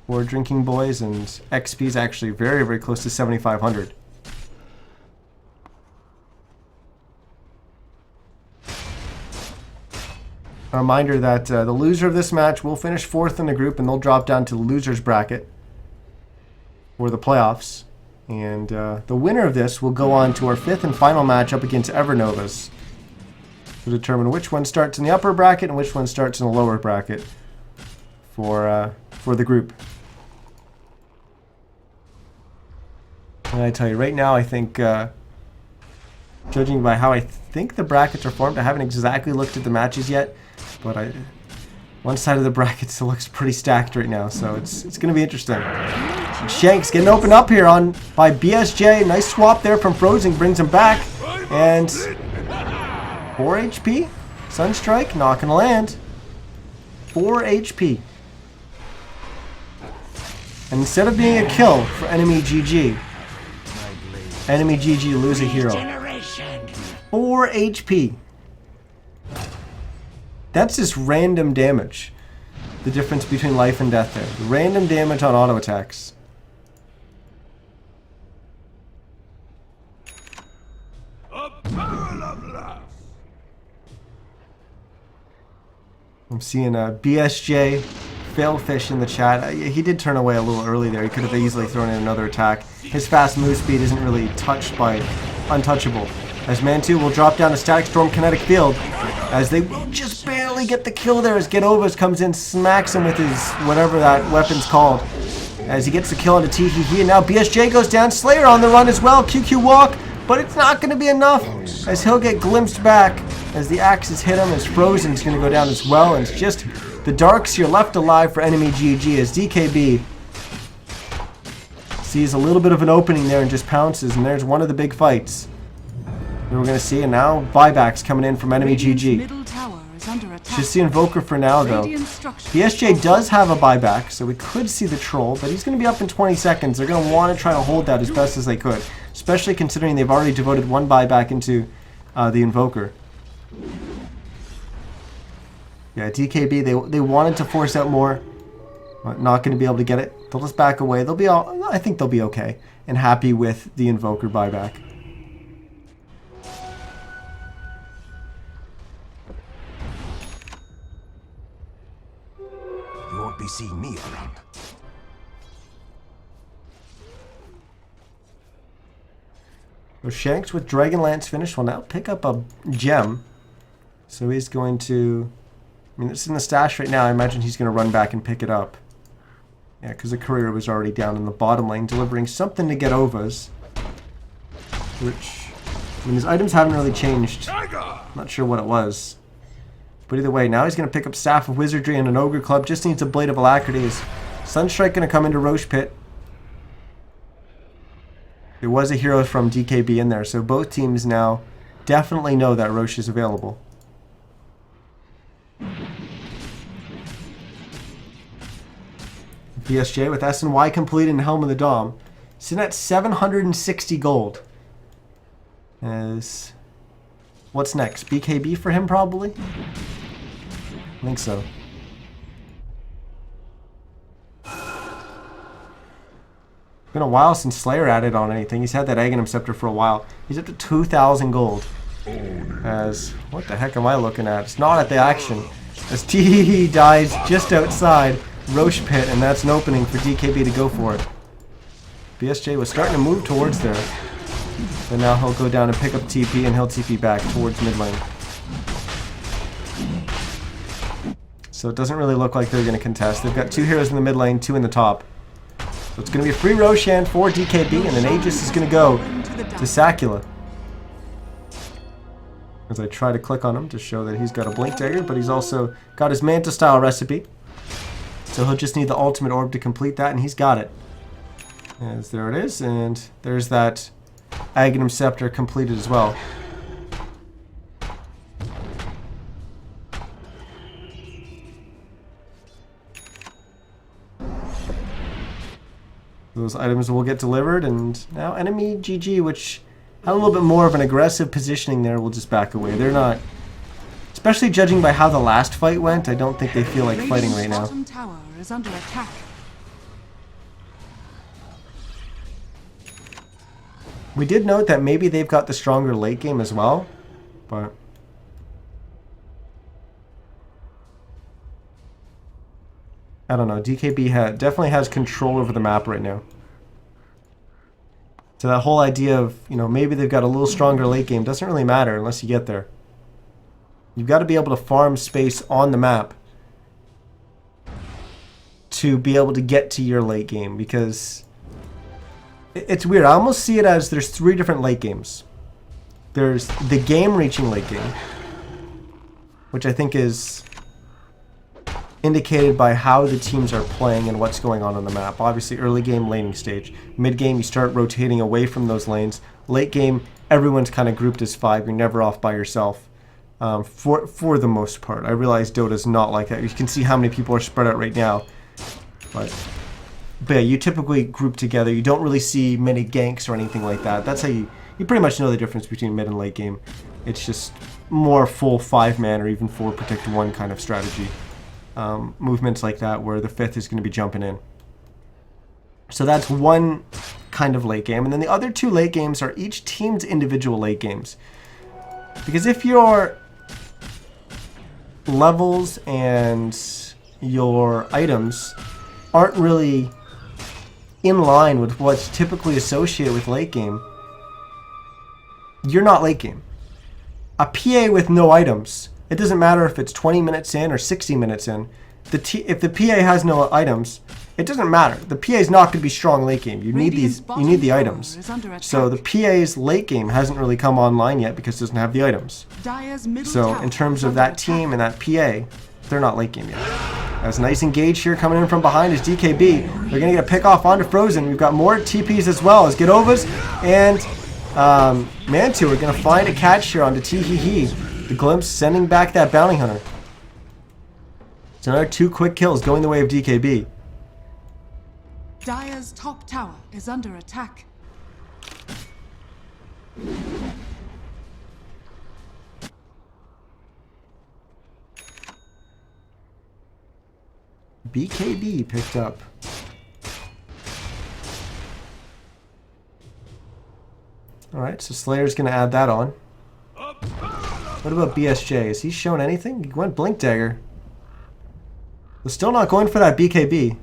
A: for Drinking Boys, and XP is actually very, very close to 7,500. A reminder that the loser of this match will finish 4th in the group, and they'll drop down to the loser's bracket for the playoffs. And the winner of this will go on to our 5th and final match up against Evernovas to determine which one starts in the upper bracket and which one starts in the lower bracket for the group. And I tell you, right now, I think, judging by how I think the brackets are formed, I haven't exactly looked at the matches yet. But one side of the bracket still looks pretty stacked right now, so it's going to be interesting. Shanks getting opened up here by BSJ. Nice swap there from Frozen, brings him back. And 4 HP. Sunstrike, not going to land. 4 HP. And instead of being a kill for EnemyGG, EnemyGG lose a hero. 4 HP. That's just random damage. The difference between life and death there. Random damage on auto attacks. I'm seeing a BSJ Failfish in the chat. He did turn away a little early there. He could have easily thrown in another attack. His fast move speed isn't really touched by Untouchable. As Mantu will drop down a Static Storm Kinetic Field. As they will just barely get the kill there as Getovas comes in, smacks him with his whatever that weapon's called. As he gets the kill onto Teehee, and now BSJ goes down. Slayer on the run as well. QQ walk, but it's not going to be enough as he'll get glimpsed back as the axes hit him, as Frozen's going to go down as well. And it's just the Darks here left alive for EnemyGG as DKB sees a little bit of an opening there and just pounces, and there's one of the big fights that we're going to see. And now buybacks coming in from EnemyGG. Just the Invoker for now, though. BSJ does have a buyback, so we could see the Troll, but he's going to be up in 20 seconds. They're going to want to try to hold that as best as they could, especially considering they've already devoted one buyback into the Invoker. Yeah, DKB, they wanted to force out more, but not going to be able to get it. They'll just back away. They'll be all, I think they'll be okay and happy with the Invoker buyback.
D: Be seeing me around.
A: So Shanks with Dragonlance finished will now pick up a gem. So he's going to, I mean, it's in the stash right now. I imagine he's going to run back and pick it up. Yeah, because the courier was already down in the bottom lane delivering something to Getovas. Which, I mean, his items haven't really changed. I'm not sure what it was. But either way, now he's going to pick up Staff of Wizardry and an Ogre Club. Just needs a Blade of Alacrity. Is Sunstrike going to come into Roche Pit? There was a hero from DKB in there, so both teams now definitely know that Roche is available. BSJ with S&Y complete and Helm of the Dom. Sitting at 760 gold. As what's next? BKB for him, probably? I think so. Been a while since Slayer added on anything. He's had that Aghanim Scepter for a while. He's up to 2,000 gold. As, what the heck am I looking at? It's not at the action. As Teehee dies just outside Roche Pit, and that's an opening for DKB to go for it. BSJ was starting to move towards there. But now he'll go down and pick up TP, and he'll TP back towards mid lane. So it doesn't really look like they're going to contest. They've got two heroes in the mid lane, two in the top. So it's going to be a free Roshan for DKB, and then Aegis is going to go to Sakula. As I try to click on him to show that he's got a Blink Dagger, but he's also got his Manta style recipe. So he'll just need the ultimate orb to complete that, and he's got it. As there it is, and there's that Aghanim Scepter completed as well. Those items will get delivered, and now EnemyGG, which had a little bit more of an aggressive positioning there, will just back away. They're not, especially judging by how the last fight went, I don't think they feel like fighting right now.
B: Tower is under attack.
A: We did note that maybe they've got the stronger late game as well, but I don't know. DKB definitely has control over the map right now. So that whole idea of, you know, maybe they've got a little stronger late game doesn't really matter unless you get there. You've got to be able to farm space on the map to be able to get to your late game, because it's weird. I almost see it as there's three different late games. There's the game-reaching late game, which I think is indicated by how the teams are playing and what's going on the map. Obviously, early game, laning stage. Mid game, you start rotating away from those lanes. Late game, everyone's kind of grouped as five. You're never off by yourself, for the most part. I realize Dota's not like that. You can see how many people are spread out right now. But yeah, you typically group together. You don't really see many ganks or anything like that. That's how you pretty much know the difference between mid and late game. It's just more full 5-man or even 4 protect 1 kind of strategy. Movements like that where the 5th is going to be jumping in. So that's one kind of late game. And then the other 2 late games are each team's individual late games. Because if your levels and your items aren't really in line with what's typically associated with late game, you're not late game. A PA with no items It doesn't matter if it's 20 minutes in or 60 minutes in. If the PA has no items, it doesn't matter. The PA is not going to be strong late game. You need these. You need the items. So the PA's late game hasn't really come online yet because it doesn't have the items. So in terms of that team and that PA, they're not late game yet. That's a nice engage here coming in from behind is DKB. They're going to get a pick off onto Frozen. We've got more TPs as well as Gedovas and Mantu are going to find a catch here onto Teehee. The Glimpse sending back that Bounty Hunter. It's another 2 quick kills going the way of DKB.
B: Dire's top tower is under attack.
A: BKB picked up. Alright, so Slayer's going to add that on. What about BSJ? Has he shown anything? He went Blink Dagger. We're still not going for that BKB.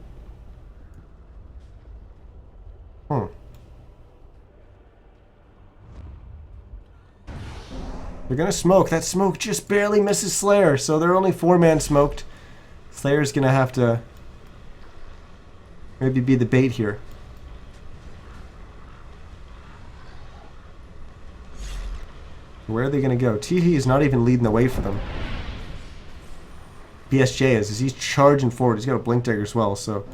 A: They're going to smoke. That smoke just barely misses Slayer, so they're only 4-man smoked. Slayer's going to have to maybe be the bait here. Where are they going to go? Teehee is not even leading the way for them. BSJ is he's charging forward. He's got a Blink Dagger as well, so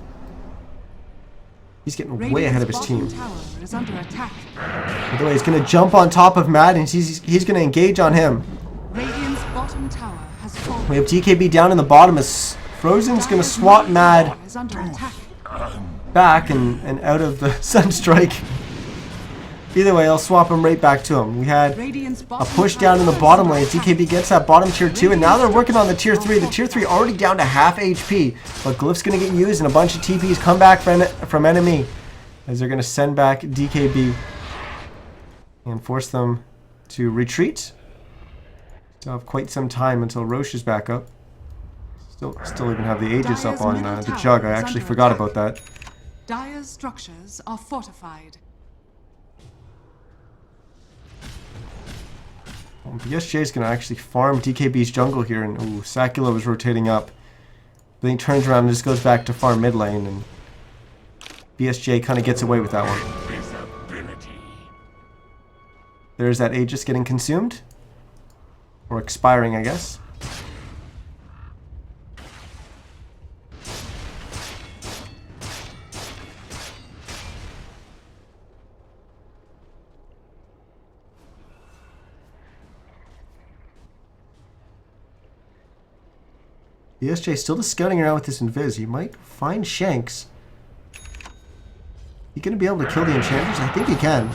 A: he's getting way ahead of his team. By the way, he's going to jump on top of Mad, and he's going to engage on him.
B: Radiant's bottom tower has fallen.
A: We have DKB down in the bottom as Frozen's going to swat Mad back and out of the Sunstrike. Either way, I'll swap him right back to him. We had a push down in the bottom lane. DKB gets that bottom tier 2, and now they're working on the tier 3. The tier 3 already down to half HP, but Glyph's going to get used, and a bunch of TPs come back from enemy as they're going to send back DKB and force them to retreat. Still have quite some time until Roche is back up. Still even have the Aegis up on the Jug. I actually forgot about that.
B: Dire's structures are fortified.
A: BSJ is going to actually farm DKB's jungle here, and ooh, Sakula was rotating up. Then he turns around and just goes back to farm mid lane, and BSJ kind of gets away with that one. There's that Aegis getting consumed. Or expiring, I guess. BSJ still just scouting around with this Invis. He might find Shanks. He gonna be able to kill the Enchanters? I think he can.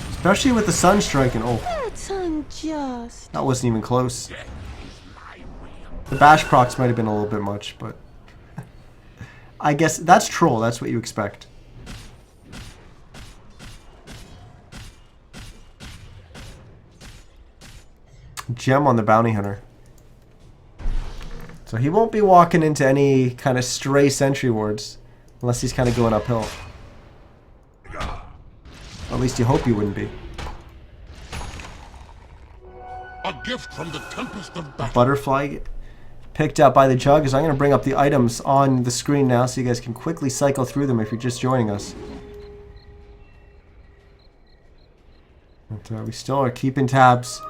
A: Especially with the Sunstrike and oh.
C: That's unjust.
A: That wasn't even close. The bash procs might have been a little bit much, but I guess that's troll, that's what you expect. Gem on the Bounty Hunter. So he won't be walking into any kind of stray sentry wards unless he's kind of going uphill. At least you hope you wouldn't be.
D: A gift from the tempest of battle.
A: Butterfly picked up by the Jug. As I'm going to bring up the items on the screen now so you guys can quickly cycle through them if you're just joining us. But, we still are keeping tabs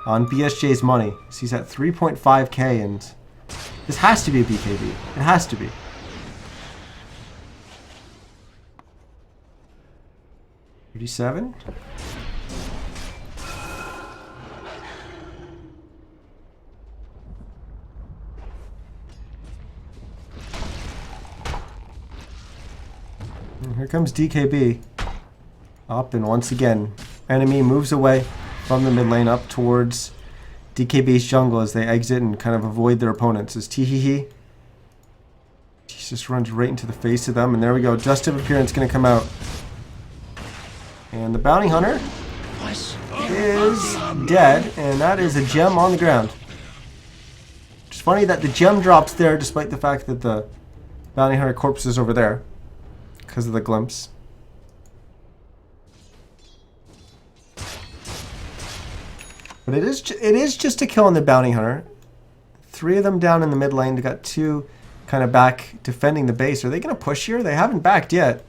A: on BSJ's money. So he's at 3.5k and this has to be a BKB. It has to be. $37? And here comes DKB. Up and once again, enemy moves away from the mid lane up towards DKB's jungle as they exit and kind of avoid their opponents. As Teehee just runs right into the face of them, and there we go. Dust of Appearance going to come out. And the Bounty Hunter is dead, and that is a gem on the ground. It's funny that the gem drops there despite the fact that the Bounty Hunter corpse is over there because of the glimpse. But it is just a kill on the Bounty Hunter. 3 of them down in the mid lane. They got 2 kind of back defending the base. Are they going to push here? They haven't backed yet.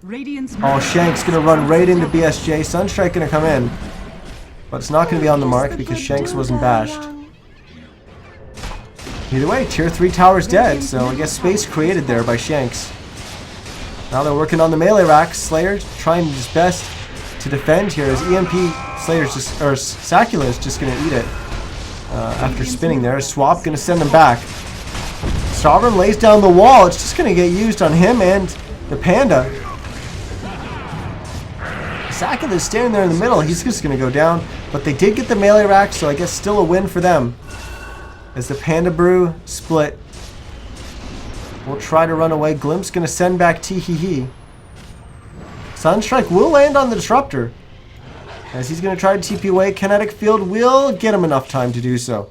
A: Oh, Shank's going to run right into BSJ. Sunstrike going to come in. But it's not going to be on the mark because Shanks wasn't bashed. Either way, tier 3 tower's dead, so I guess space created there by Shanks. Now they're working on the melee racks. Slayer trying his best to defend here as EMP Slayer's just, or Sakula is just going to eat it after spinning there. Swap going to send him back. Sovereign lays down the wall. It's just going to get used on him and the Panda. Sakula is standing there in the middle. He's just going to go down. But they did get the melee rack, so I guess still a win for them. As the Panda Brew split. We'll try to run away. Glimpse going to send back Tee-hee-hee. Sunstrike will land on the Disruptor. As he's going to try to TP away. Kinetic Field will get him enough time to do so.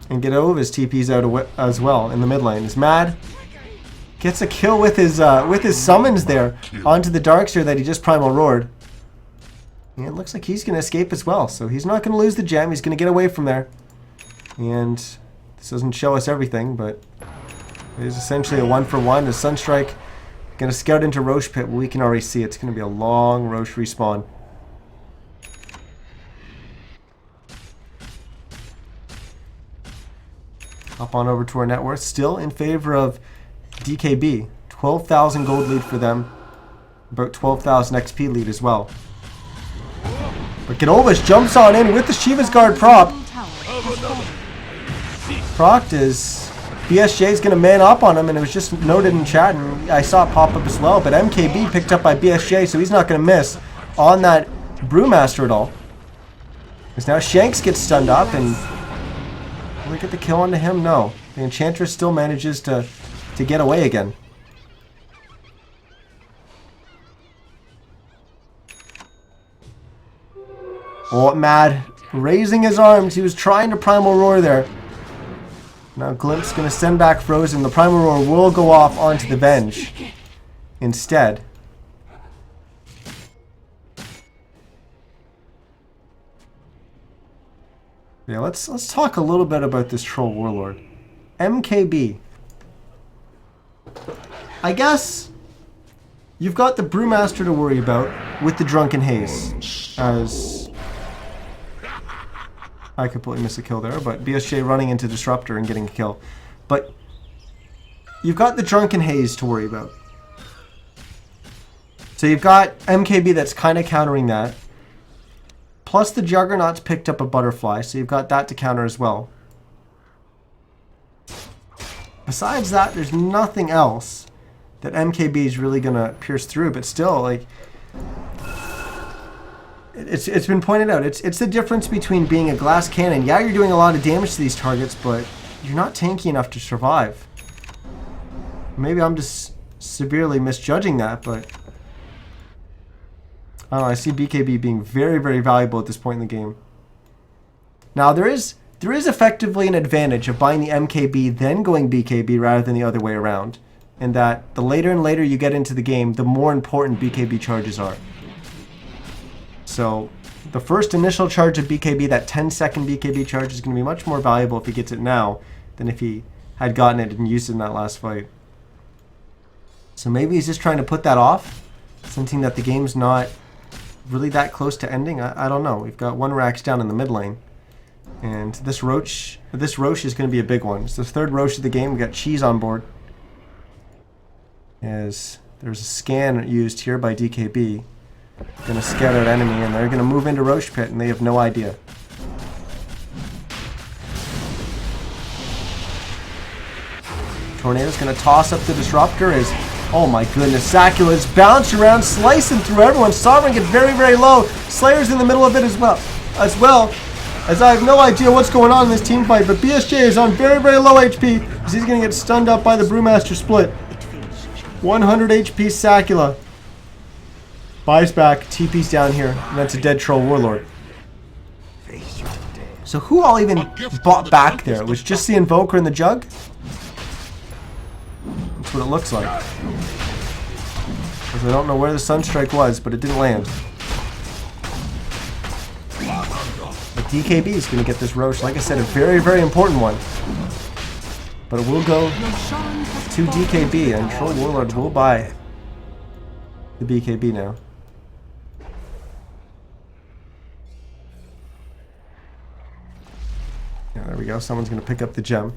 A: And get all of his TPs out as well in the mid lane. Is Mad. Gets a kill with his summons there onto the Darkseer that he just Primal Roared. And it looks like he's going to escape as well. So he's not going to lose the gem. He's going to get away from there. And this doesn't show us everything, but it is essentially a 1-for-1. As Sunstrike going to scout into Roche Pit. We can already see it's going to be a long Roche respawn. Hop on over to our net worth. Still in favor of DKB. 12,000 gold lead for them. About 12,000 XP lead as well. But Gedolvish jumps on in with the Shiva's Guard prop. Proct is... BSJ is going to man up on him, and it was just noted in chat, and I saw it pop up as well. But MKB picked up by BSJ, so he's not going to miss on that Brewmaster at all. Because now Shanks gets stunned up, and... Will we get the kill onto him? No. The Enchantress still manages to get away again. Oh, Mad. Raising his arms. He was trying to Primal Roar there. Now Glimpse going to send back Frozen. The Primal Roar will go off onto the Venge instead. Yeah, let's talk a little bit about this Troll Warlord. MKB. I guess you've got the Brewmaster to worry about with the Drunken Haze. As I completely missed a kill there, but BSJ running into Disruptor and getting a kill. But you've got the Drunken Haze to worry about. So you've got MKB that's kind of countering that. Plus the Juggernaut's picked up a Butterfly, so you've got that to counter as well. Besides that, there's nothing else that MKB is really going to pierce through, but still, like... It's been pointed out, it's the difference between being a glass cannon. Yeah, you're doing a lot of damage to these targets, but you're not tanky enough to survive. Maybe I'm just severely misjudging that, but... I don't know, I see BKB being very, very valuable at this point in the game. Now, there is effectively an advantage of buying the MKB, then going BKB rather than the other way around. In that, the later and later you get into the game, the more important BKB charges are. So, the first initial charge of BKB, that 10-second BKB charge, is going to be much more valuable if he gets it now than if he had gotten it and used it in that last fight. So maybe he's just trying to put that off, sensing that the game's not really that close to ending. I don't know. We've got one Rax down in the mid lane. And this Roche is going to be a big one. It's the third Roche of the game. We've got Cheese on board. As there's a scan used here by DKB. Going to scout out enemy, and they're going to move into Roche Pit, and they have no idea. Tornado's going to toss up the Disruptor as, oh my goodness, Sakula's bouncing around, slicing through everyone. Sovereign gets very, very low. Slayer's in the middle of it as well, as I have no idea what's going on in this team fight, but BSJ is on very, very low HP, as he's going to get stunned up by the Brewmaster split. 100 HP Sakula. Buys back, TP's down here, and that's a dead Troll Warlord. So who all even bought back there? It was just the Invoker and the Jug? That's what it looks like. Because I don't know where the Sunstrike was, but it didn't land. The DKB is going to get this Roche. Like I said, a very, very important one. But it will go to DKB, and Troll Warlord will buy the BKB now. Yeah, there we go. Someone's going to pick up the gem.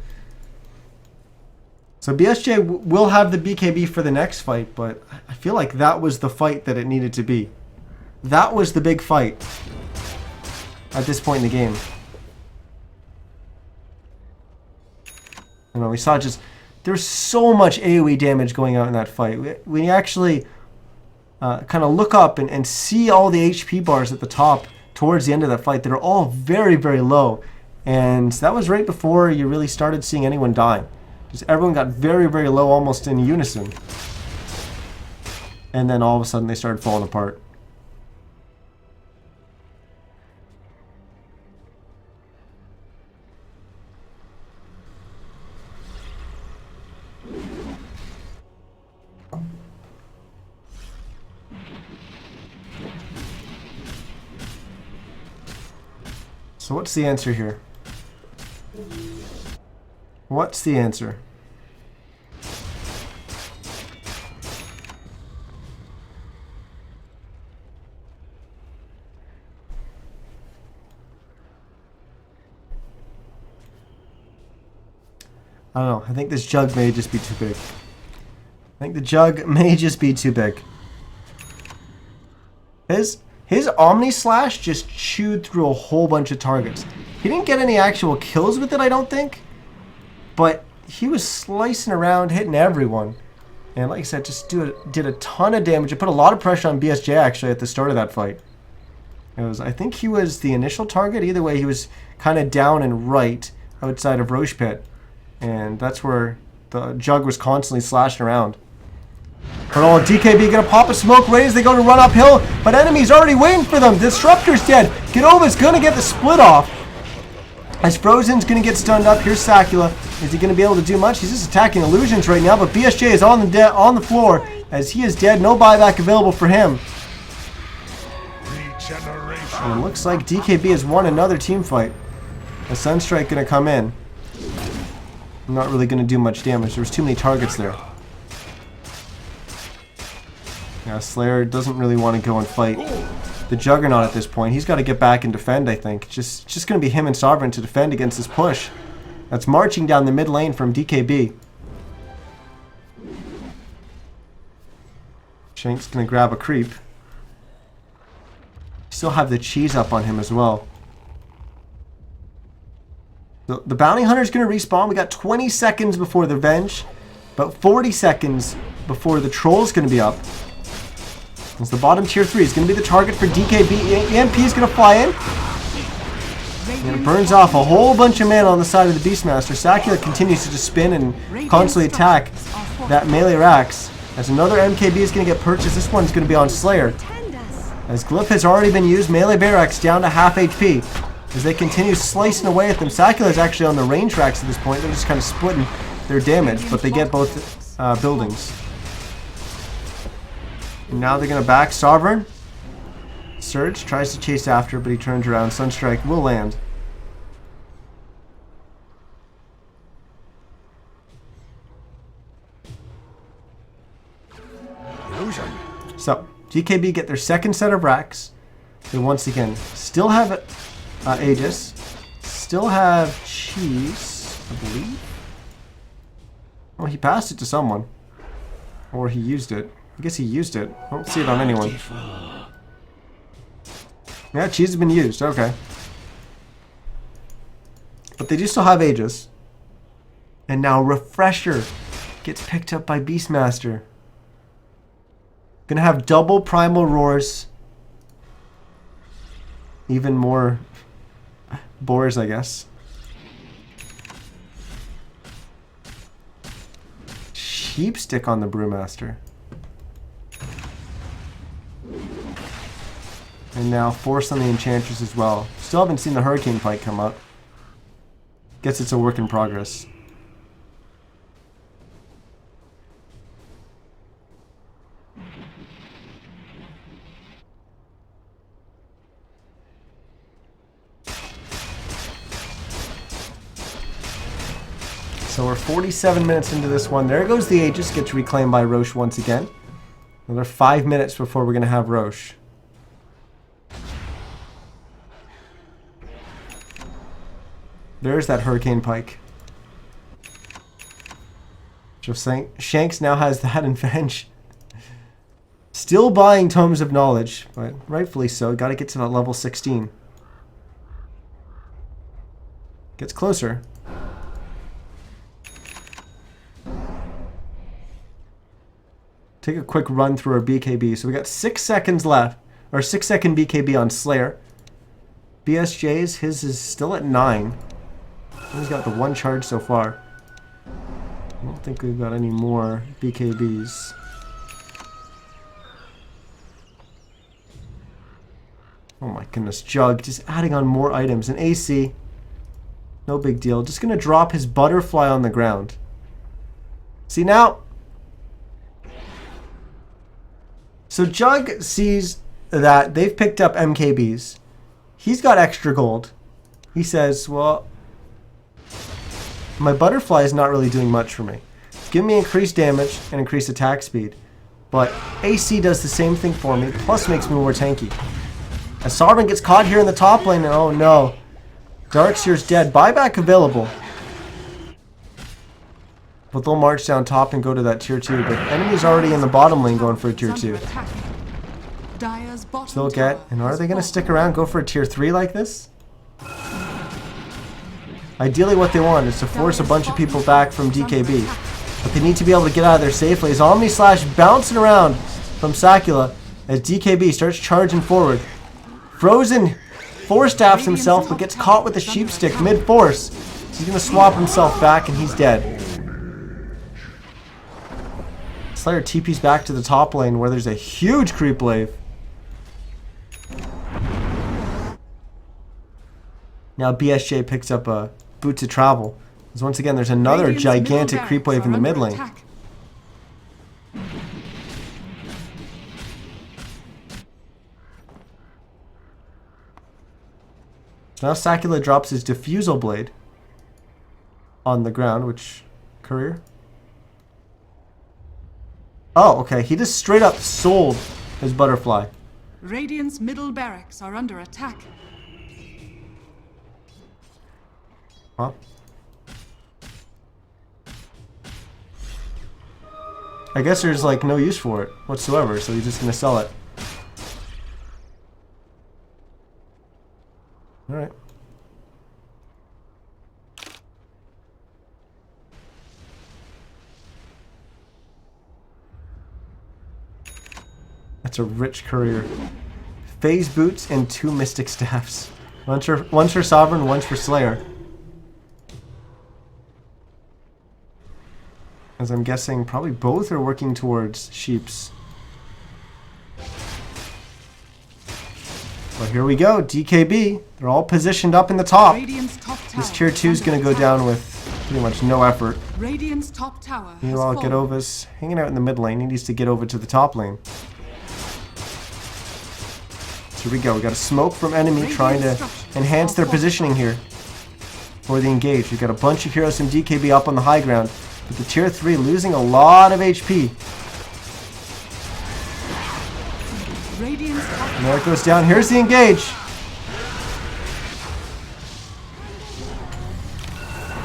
A: So BSJ will have the BKB for the next fight, but I feel like that was the fight that it needed to be. That was the big fight at this point in the game. You know, we saw just... There's so much AoE damage going out in that fight. We actually kind of look up and see all the HP bars at the top towards the end of that fight that are all very, very low. And that was right before you really started seeing anyone dying. Just everyone got very, very low almost in unison. And then all of a sudden they started falling apart. So what's the answer here? What's the answer? I don't know. I think this jug may just be too big. I think the jug may just be too big. His Omni Slash just chewed through a whole bunch of targets. He didn't get any actual kills with it, I don't think. But he was slicing around, hitting everyone. And like I said, just did a ton of damage. It put a lot of pressure on BSJ actually at the start of that fight. I think he was the initial target. Either way, he was kind of down and right outside of Roche Pit. And that's where the jug was constantly slashing around. But DKB gonna pop a smoke right as they go to run uphill, but enemy's already waiting for them. Disruptor's dead. Genova's gonna get the split off. As Frozen's gonna get stunned up. Here's Sakula. Is he gonna be able to do much? He's just attacking illusions right now, but BSJ is on the floor as he is dead. No buyback available for him. And it looks like DKB has won another team fight. A Sunstrike gonna come in. Not really gonna do much damage. There was too many targets there. Yeah, Slayer doesn't really want to go and fight the Juggernaut at this point. He's got to get back and defend, I think. Just going to be him and Sovereign to defend against this push. That's marching down the mid lane from DKB. Shank's going to grab a creep. Still have the cheese up on him as well. The Bounty Hunter's going to respawn. We got 20 seconds before the Revenge. About 40 seconds before the Troll's going to be up. As the bottom tier 3 is going to be the target for DKB. EMP is going to fly in. And it burns off a whole bunch of mana on the side of the Beastmaster. Sakula continues to just spin and constantly attack that melee Rax. As another MKB is going to get purchased, this one's going to be on Slayer. As Glyph has already been used, melee Barracks down to half HP. As they continue slicing away at them. Sakula is actually on the range Rax at this point. They're just kind of splitting their damage, but they get both buildings. And now they're going to back Sovereign. Surge tries to chase after, but he turns around. Sunstrike will land.
D: Illusion.
A: So, DKB get their second set of racks. They once again still have Aegis. Still have Cheese, I believe. Well, he passed it to someone. Or he used it. I guess he used it. I don't see it on anyone. Yeah, cheese has been used. Okay. But they do still have Aegis. And now Refresher gets picked up by Beastmaster. Gonna have double Primal Roars. Even more Boars, I guess. Sheepstick on the Brewmaster. And now Force on the Enchantress as well. Still haven't seen the Hurricane fight come up. Guess it's a work in progress. So we're 47 minutes into this one. There goes the Aegis, gets reclaimed by Roche once again. Another 5 minutes before we're going to have Roche. There's that Hurricane Pike. So Shanks now has that advantage. Still buying Tomes of Knowledge, but rightfully so. Got to get to that level 16. Gets closer. Take a quick run through our BKB. So we got 6 seconds left, or 6-second BKB on Slayer. BSJ's, his is still at 9. He's got the 1 charge so far. I don't think we've got any more BKBs. Oh my goodness, Jug just adding on more items. An AC, no big deal. Just gonna drop his butterfly on the ground. See now? So Jug sees that they've picked up MKBs. He's got extra gold. He says, well, my butterfly is not really doing much for me. Give me increased damage and increased attack speed. But AC does the same thing for me, plus makes me more tanky. As Sovereign gets caught here in the top lane, and oh no. Darkseer's dead. Buyback available. But they'll march down top and go to that tier 2. But enemy's already in the bottom lane going for a tier 2. Still get, and are they going to stick around, go for a tier 3 like this? Ideally what they want is to force a bunch of people back from DKB. But they need to be able to get out of there safely. As Omni Slash bouncing around from Sakula as DKB starts charging forward. Frozen four-staffs himself but gets caught with the sheep stick mid-force. He's going to swap himself back and he's dead. Slayer TP's back to the top lane where there's a huge creep wave. Now BSJ picks up a boot to travel. Because once again, there's another gigantic creep wave in the mid lane. Now Sakula drops his Diffusal Blade on the ground, which... Courier? Oh, okay. He just straight up sold his butterfly.
B: Radiant's middle barracks are under attack.
A: Huh? I guess there's like no use for it whatsoever, so he's just gonna sell it. Alright. That's a rich courier. Phase boots and 2 mystic staffs. One's for Sovereign, one's for Slayer. As I'm guessing, probably both are working towards sheeps. But here we go, DKB. They're all positioned up in the top. This tier 2 is going to go down with pretty much no effort.
B: Radiant's top tower.
A: Meanwhile, Getova's hanging out in the mid lane. He needs to get over to the top lane. So here we go. We got a smoke from enemy trying to enhance their positioning here for the engage. We've got a bunch of heroes from DKB up on the high ground. But the tier 3 losing a lot of HP. And there it goes down. Here's the engage.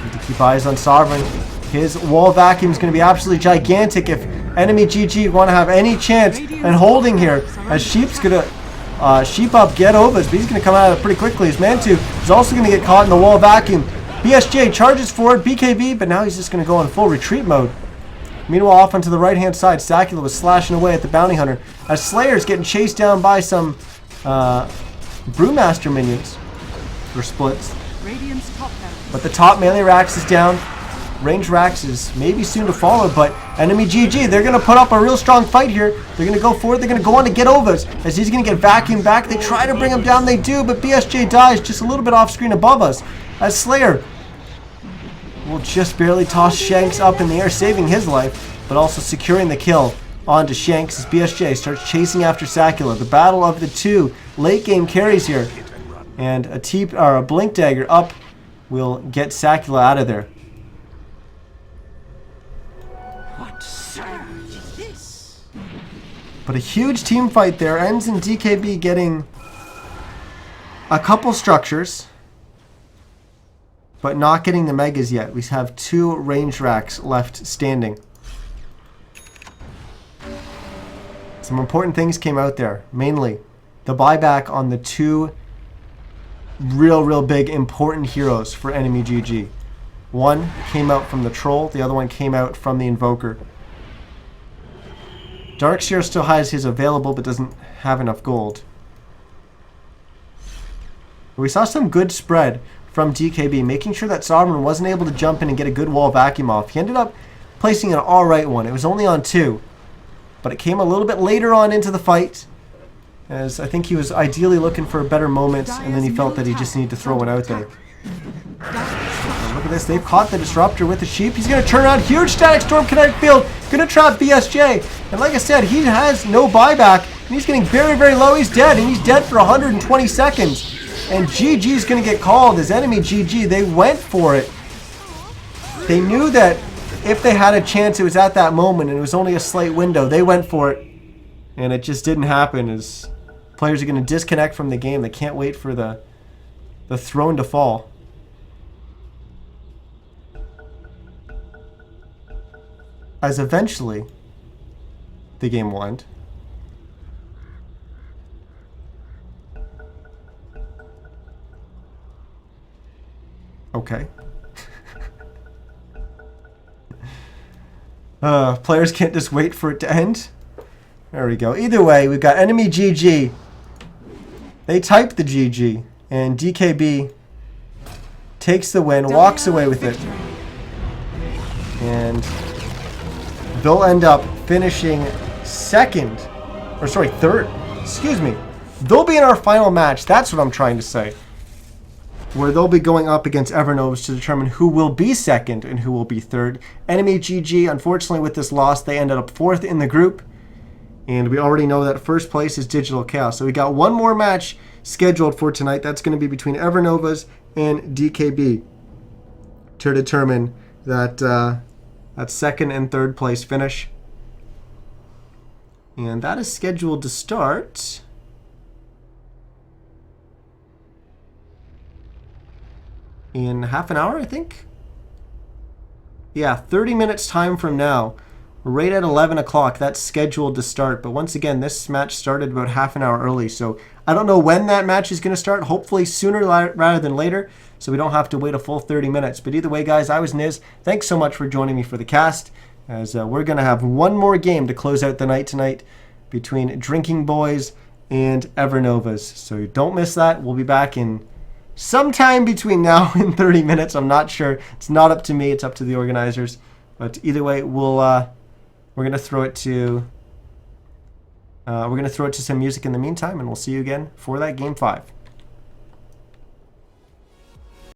A: Need to keep eyes on Sovereign. His wall vacuum is going to be absolutely gigantic if EnemyGG want to have any chance in holding here. As Sheep's going to sheep up Getovas, but he's going to come out of it pretty quickly. His Mantu is also going to get caught in the wall vacuum. BSJ charges forward, BKB, but now he's just going to go in full retreat mode. Meanwhile, off onto the right-hand side, Sakula was slashing away at the Bounty Hunter as Slayer's getting chased down by some Brewmaster minions for splits. But the top melee Rax is down. Range Rax is maybe soon to follow, but EnemyGG, they're going to put up a real strong fight here. They're going to go forward. They're going to go on to Getovas as he's going to get vacuumed back. They try to bring him down. They do, but BSJ dies just a little bit off screen above us as Slayer will just barely toss Shanks up in the air, saving his life, but also securing the kill onto Shanks as BSJ starts chasing after Sakula. The battle of the 2 late game carries here, and a Blink Dagger up will get Sakula out of there. But a huge team fight there ends in DKB getting a couple structures, but not getting the megas yet. We have 2 range racks left standing. Some important things came out there, mainly the buyback on the 2 real big important heroes for EnemyGG. One came out from the Troll, the other one came out from the Invoker. Darkseer still has his available but doesn't have enough gold. We saw some good spread from DKB, making sure that Sovereign wasn't able to jump in and get a good wall vacuum off. He ended up placing an alright one. It was only on 2, but it came a little bit later on into the fight, as I think he was ideally looking for a better moment, and then he felt that he just needed to throw one out there. And look at this, they've caught the Disruptor with the Sheep. He's going to turn around, huge Static Storm kinetic field, going to trap BSJ. And like I said, he has no buyback, and he's getting very low. He's dead, and he's dead for 120 seconds. And GG's going to get called as EnemyGG. They went for it. They knew that if they had a chance, it was at that moment, and it was only a slight window. They went for it, and it just didn't happen, as players are going to disconnect from the game. They can't wait for the throne to fall. As eventually the game will end. Okay. Players can't just wait for it to end. There we go. Either way, we've got EnemyGG. They typed the GG, and DKB takes the win, walks away with it. And they'll end up finishing third. Excuse me. They'll be in our final match. That's what I'm trying to say. Where they'll be going up against Evernovas to determine who will be second and who will be third. EnemyGG, unfortunately, with this loss, they ended up 4th in the group. And we already know that first place is Digital Chaos. So we got one more match scheduled for tonight. That's going to be between Evernovas and DKB to determine that second and third place finish. And that is scheduled to start in half an hour, I think. Yeah, 30 minutes time from now. Right at 11 o'clock, that's scheduled to start. But once again, this match started about half an hour early. So I don't know when that match is going to start. Hopefully sooner rather than later, so we don't have to wait a full 30 minutes. But either way, guys, I was Niz. Thanks so much for joining me for the cast, as we're going to have one more game to close out the night tonight between Drinking Boys and Evernovas. So don't miss that. We'll be back in sometime between now and 30 minutes. I'm not sure. It's not up to me. It's up to the organizers. But either way, we're gonna throw it to some music in the meantime, and we'll see you again for that game 5.